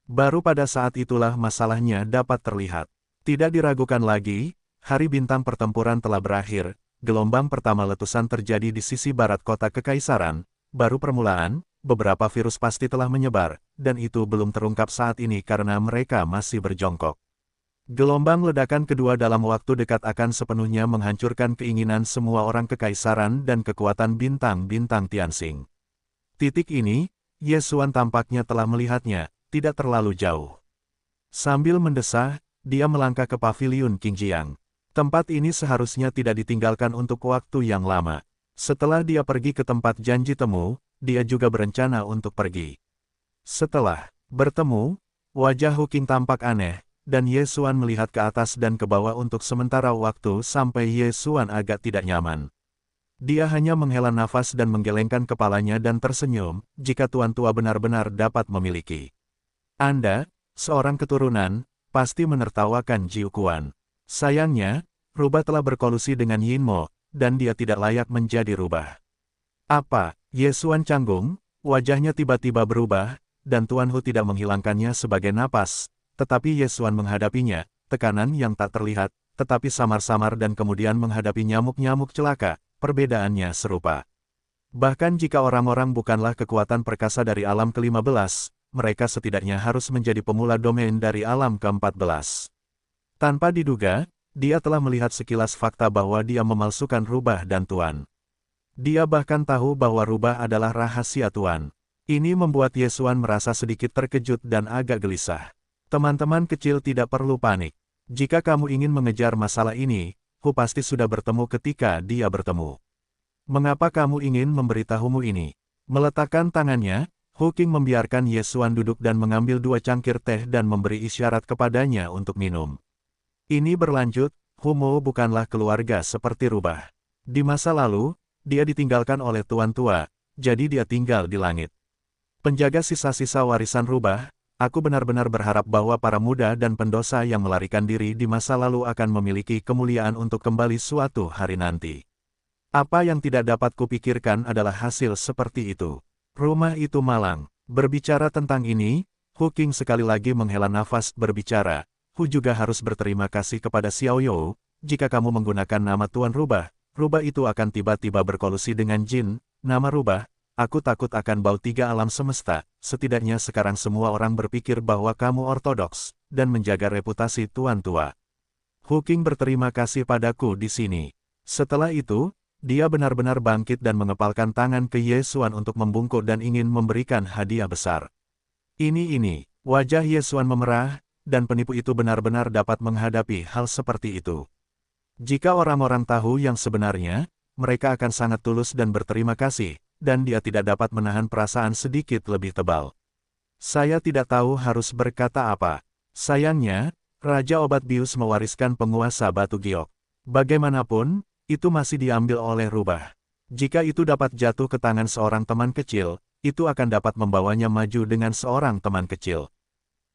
Baru pada saat itulah masalahnya dapat terlihat. Tidak diragukan lagi, hari bintang pertempuran telah berakhir, gelombang pertama letusan terjadi di sisi barat kota Kekaisaran, baru permulaan, beberapa virus pasti telah menyebar, dan itu belum terungkap saat ini karena mereka masih berjongkok. Gelombang ledakan kedua dalam waktu dekat akan sepenuhnya menghancurkan keinginan semua orang Kekaisaran dan kekuatan bintang-bintang Tianxing. Titik ini, Yesuan tampaknya telah melihatnya, tidak terlalu jauh. Sambil mendesah, dia melangkah ke paviliun Qingjiang. Tempat ini seharusnya tidak ditinggalkan untuk waktu yang lama. Setelah dia pergi ke tempat janji temu, dia juga berencana untuk pergi. Setelah bertemu, wajah Hu Qing tampak aneh, dan Yesuan melihat ke atas dan ke bawah untuk sementara waktu sampai Yesuan agak tidak nyaman. Dia hanya menghela nafas dan menggelengkan kepalanya dan tersenyum, jika Tuan Tua benar-benar dapat memiliki Anda, seorang keturunan, pasti menertawakan Jiu Quan. Sayangnya, rubah telah berkolusi dengan Yin Mo, dan dia tidak layak menjadi rubah. Apa? Yesuan canggung, wajahnya tiba-tiba berubah, dan Tuan Hu tidak menghilangkannya sebagai napas, tetapi Yesuan menghadapinya, tekanan yang tak terlihat, tetapi samar-samar dan kemudian menghadapi nyamuk-nyamuk celaka, perbedaannya serupa. Bahkan jika orang-orang bukanlah kekuatan perkasa dari alam ke-15, mereka setidaknya harus menjadi pemula domain dari alam ke-14. Tanpa diduga, dia telah melihat sekilas fakta bahwa dia memalsukan rubah dan Tuan. Dia bahkan tahu bahwa rubah adalah rahasia Tuan. Ini membuat Yesuan merasa sedikit terkejut dan agak gelisah. Teman-teman kecil tidak perlu panik. Jika kamu ingin mengejar masalah ini, Hu pasti sudah bertemu ketika dia bertemu. Mengapa kamu ingin memberitahumu ini? Meletakkan tangannya, Hu Qing membiarkan Yesuan duduk dan mengambil 2 cangkir teh dan memberi isyarat kepadanya untuk minum. Ini berlanjut, Hu Mo bukanlah keluarga seperti rubah. Di masa lalu, dia ditinggalkan oleh Tuan Tua, jadi dia tinggal di langit. Penjaga sisa-sisa warisan rubah, aku benar-benar berharap bahwa para muda dan pendosa yang melarikan diri di masa lalu akan memiliki kemuliaan untuk kembali suatu hari nanti. Apa yang tidak dapat kupikirkan adalah hasil seperti itu. Rumah itu malang. Berbicara tentang ini, Hu Qing sekali lagi menghela nafas berbicara, Hu juga harus berterima kasih kepada Xiao You. Jika kamu menggunakan nama Tuan Rubah, rubah itu akan tiba-tiba berkolusi dengan jin. Nama rubah, aku takut akan bau tiga alam semesta. Setidaknya sekarang semua orang berpikir bahwa kamu ortodoks, dan menjaga reputasi Tuan Tua. Hu Qing berterima kasih padaku di sini. Setelah itu, dia benar-benar bangkit dan mengepalkan tangan ke Ye Xuan untuk membungkuk dan ingin memberikan hadiah besar. Ini, wajah Ye Xuan memerah, dan penipu itu benar-benar dapat menghadapi hal seperti itu. Jika orang-orang tahu yang sebenarnya, mereka akan sangat tulus dan berterima kasih, dan dia tidak dapat menahan perasaan sedikit lebih tebal. Saya tidak tahu harus berkata apa. Sayangnya, Raja Obat Bius mewariskan penguasa Batu Giok. Bagaimanapun, itu masih diambil oleh rubah. Jika itu dapat jatuh ke tangan seorang teman kecil, itu akan dapat membawanya maju dengan seorang teman kecil.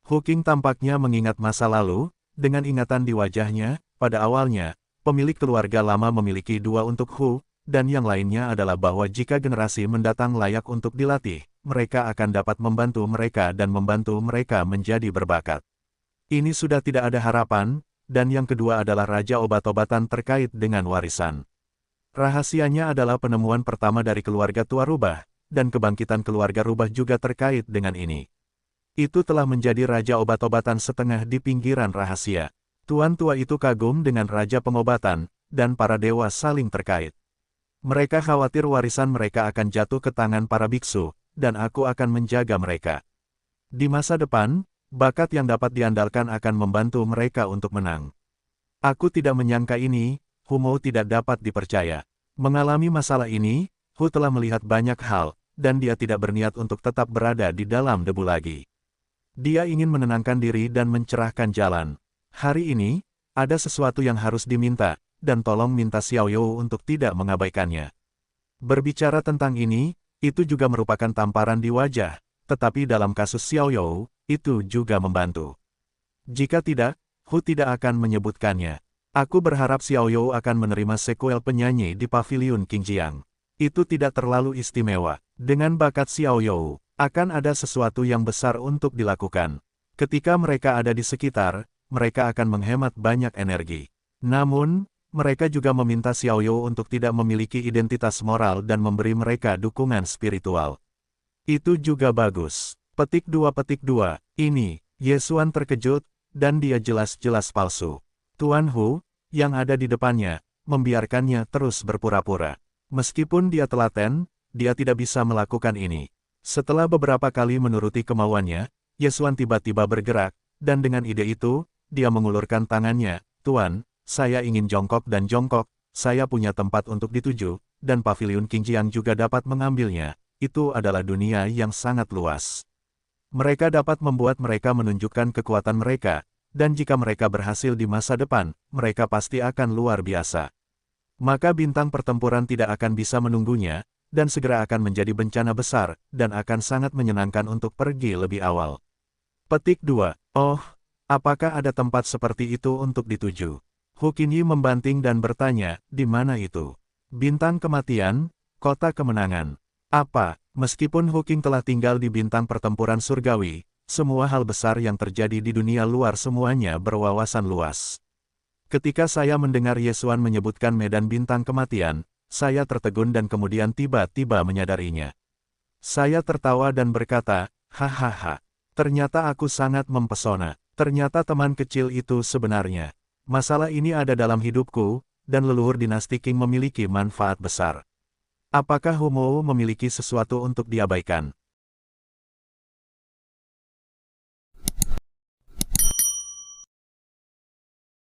Hu Qing tampaknya mengingat masa lalu, dengan ingatan di wajahnya, pada awalnya, pemilik keluarga lama memiliki dua untuk Hu, dan yang lainnya adalah bahwa jika generasi mendatang layak untuk dilatih, mereka akan dapat membantu mereka dan membantu mereka menjadi berbakat. Ini sudah tidak ada harapan, dan yang kedua adalah Raja Obat-obatan terkait dengan warisan. Rahasianya adalah penemuan pertama dari keluarga tua rubah, dan kebangkitan keluarga rubah juga terkait dengan ini. Itu telah menjadi Raja Obat-obatan setengah di pinggiran rahasia. Tuan tua itu kagum dengan Raja Pengobatan, dan para dewa saling terkait. Mereka khawatir warisan mereka akan jatuh ke tangan para biksu, dan aku akan menjaga mereka. Di masa depan, bakat yang dapat diandalkan akan membantu mereka untuk menang. Aku tidak menyangka ini, Hu Mo tidak dapat dipercaya. Mengalami masalah ini, Hu telah melihat banyak hal, dan dia tidak berniat untuk tetap berada di dalam debu lagi. Dia ingin menenangkan diri dan mencerahkan jalan. Hari ini, ada sesuatu yang harus diminta, dan tolong minta Xiao You untuk tidak mengabaikannya. Berbicara tentang ini, itu juga merupakan tamparan di wajah, tetapi dalam kasus Xiao You, itu juga membantu. Jika tidak, Hu tidak akan menyebutkannya. Aku berharap Xiao You akan menerima sekuel penyanyi di Paviliun Qingjiang. Itu tidak terlalu istimewa. Dengan bakat Xiao You, akan ada sesuatu yang besar untuk dilakukan. Ketika mereka ada di sekitar, mereka akan menghemat banyak energi. Namun, mereka juga meminta Xiao You untuk tidak memiliki identitas moral dan memberi mereka dukungan spiritual. Itu juga bagus. Petik 2. Ini, Ye Xuan terkejut, dan dia jelas-jelas palsu. Tuan Hu, yang ada di depannya, membiarkannya terus berpura-pura. Meskipun dia telaten, dia tidak bisa melakukan ini. Setelah beberapa kali menuruti kemauannya, Ye Xuan tiba-tiba bergerak, dan dengan ide itu, dia mengulurkan tangannya. Tuan, saya ingin jongkok dan jongkok, saya punya tempat untuk dituju, dan Paviliun Qingjiang juga dapat mengambilnya. Itu adalah dunia yang sangat luas. Mereka dapat membuat mereka menunjukkan kekuatan mereka, dan jika mereka berhasil di masa depan, mereka pasti akan luar biasa. Maka bintang pertempuran tidak akan bisa menunggunya, dan segera akan menjadi bencana besar, dan akan sangat menyenangkan untuk pergi lebih awal. Petik 2. Oh, apakah ada tempat seperti itu untuk dituju? Hu Qingyi membanting dan bertanya, di mana itu? Bintang kematian, kota kemenangan. Apa? Meskipun Hu Qing telah tinggal di bintang pertempuran surgawi, semua hal besar yang terjadi di dunia luar semuanya berwawasan luas. Ketika saya mendengar Ye Xuan menyebutkan medan bintang kematian, saya tertegun dan kemudian tiba-tiba menyadarinya. Saya tertawa dan berkata, hahaha, ternyata aku sangat mempesona. Ternyata teman kecil itu sebenarnya. Masalah ini ada dalam hidupku, dan leluhur dinasti Qing memiliki manfaat besar. Apakah Hu Mo memiliki sesuatu untuk diabaikan?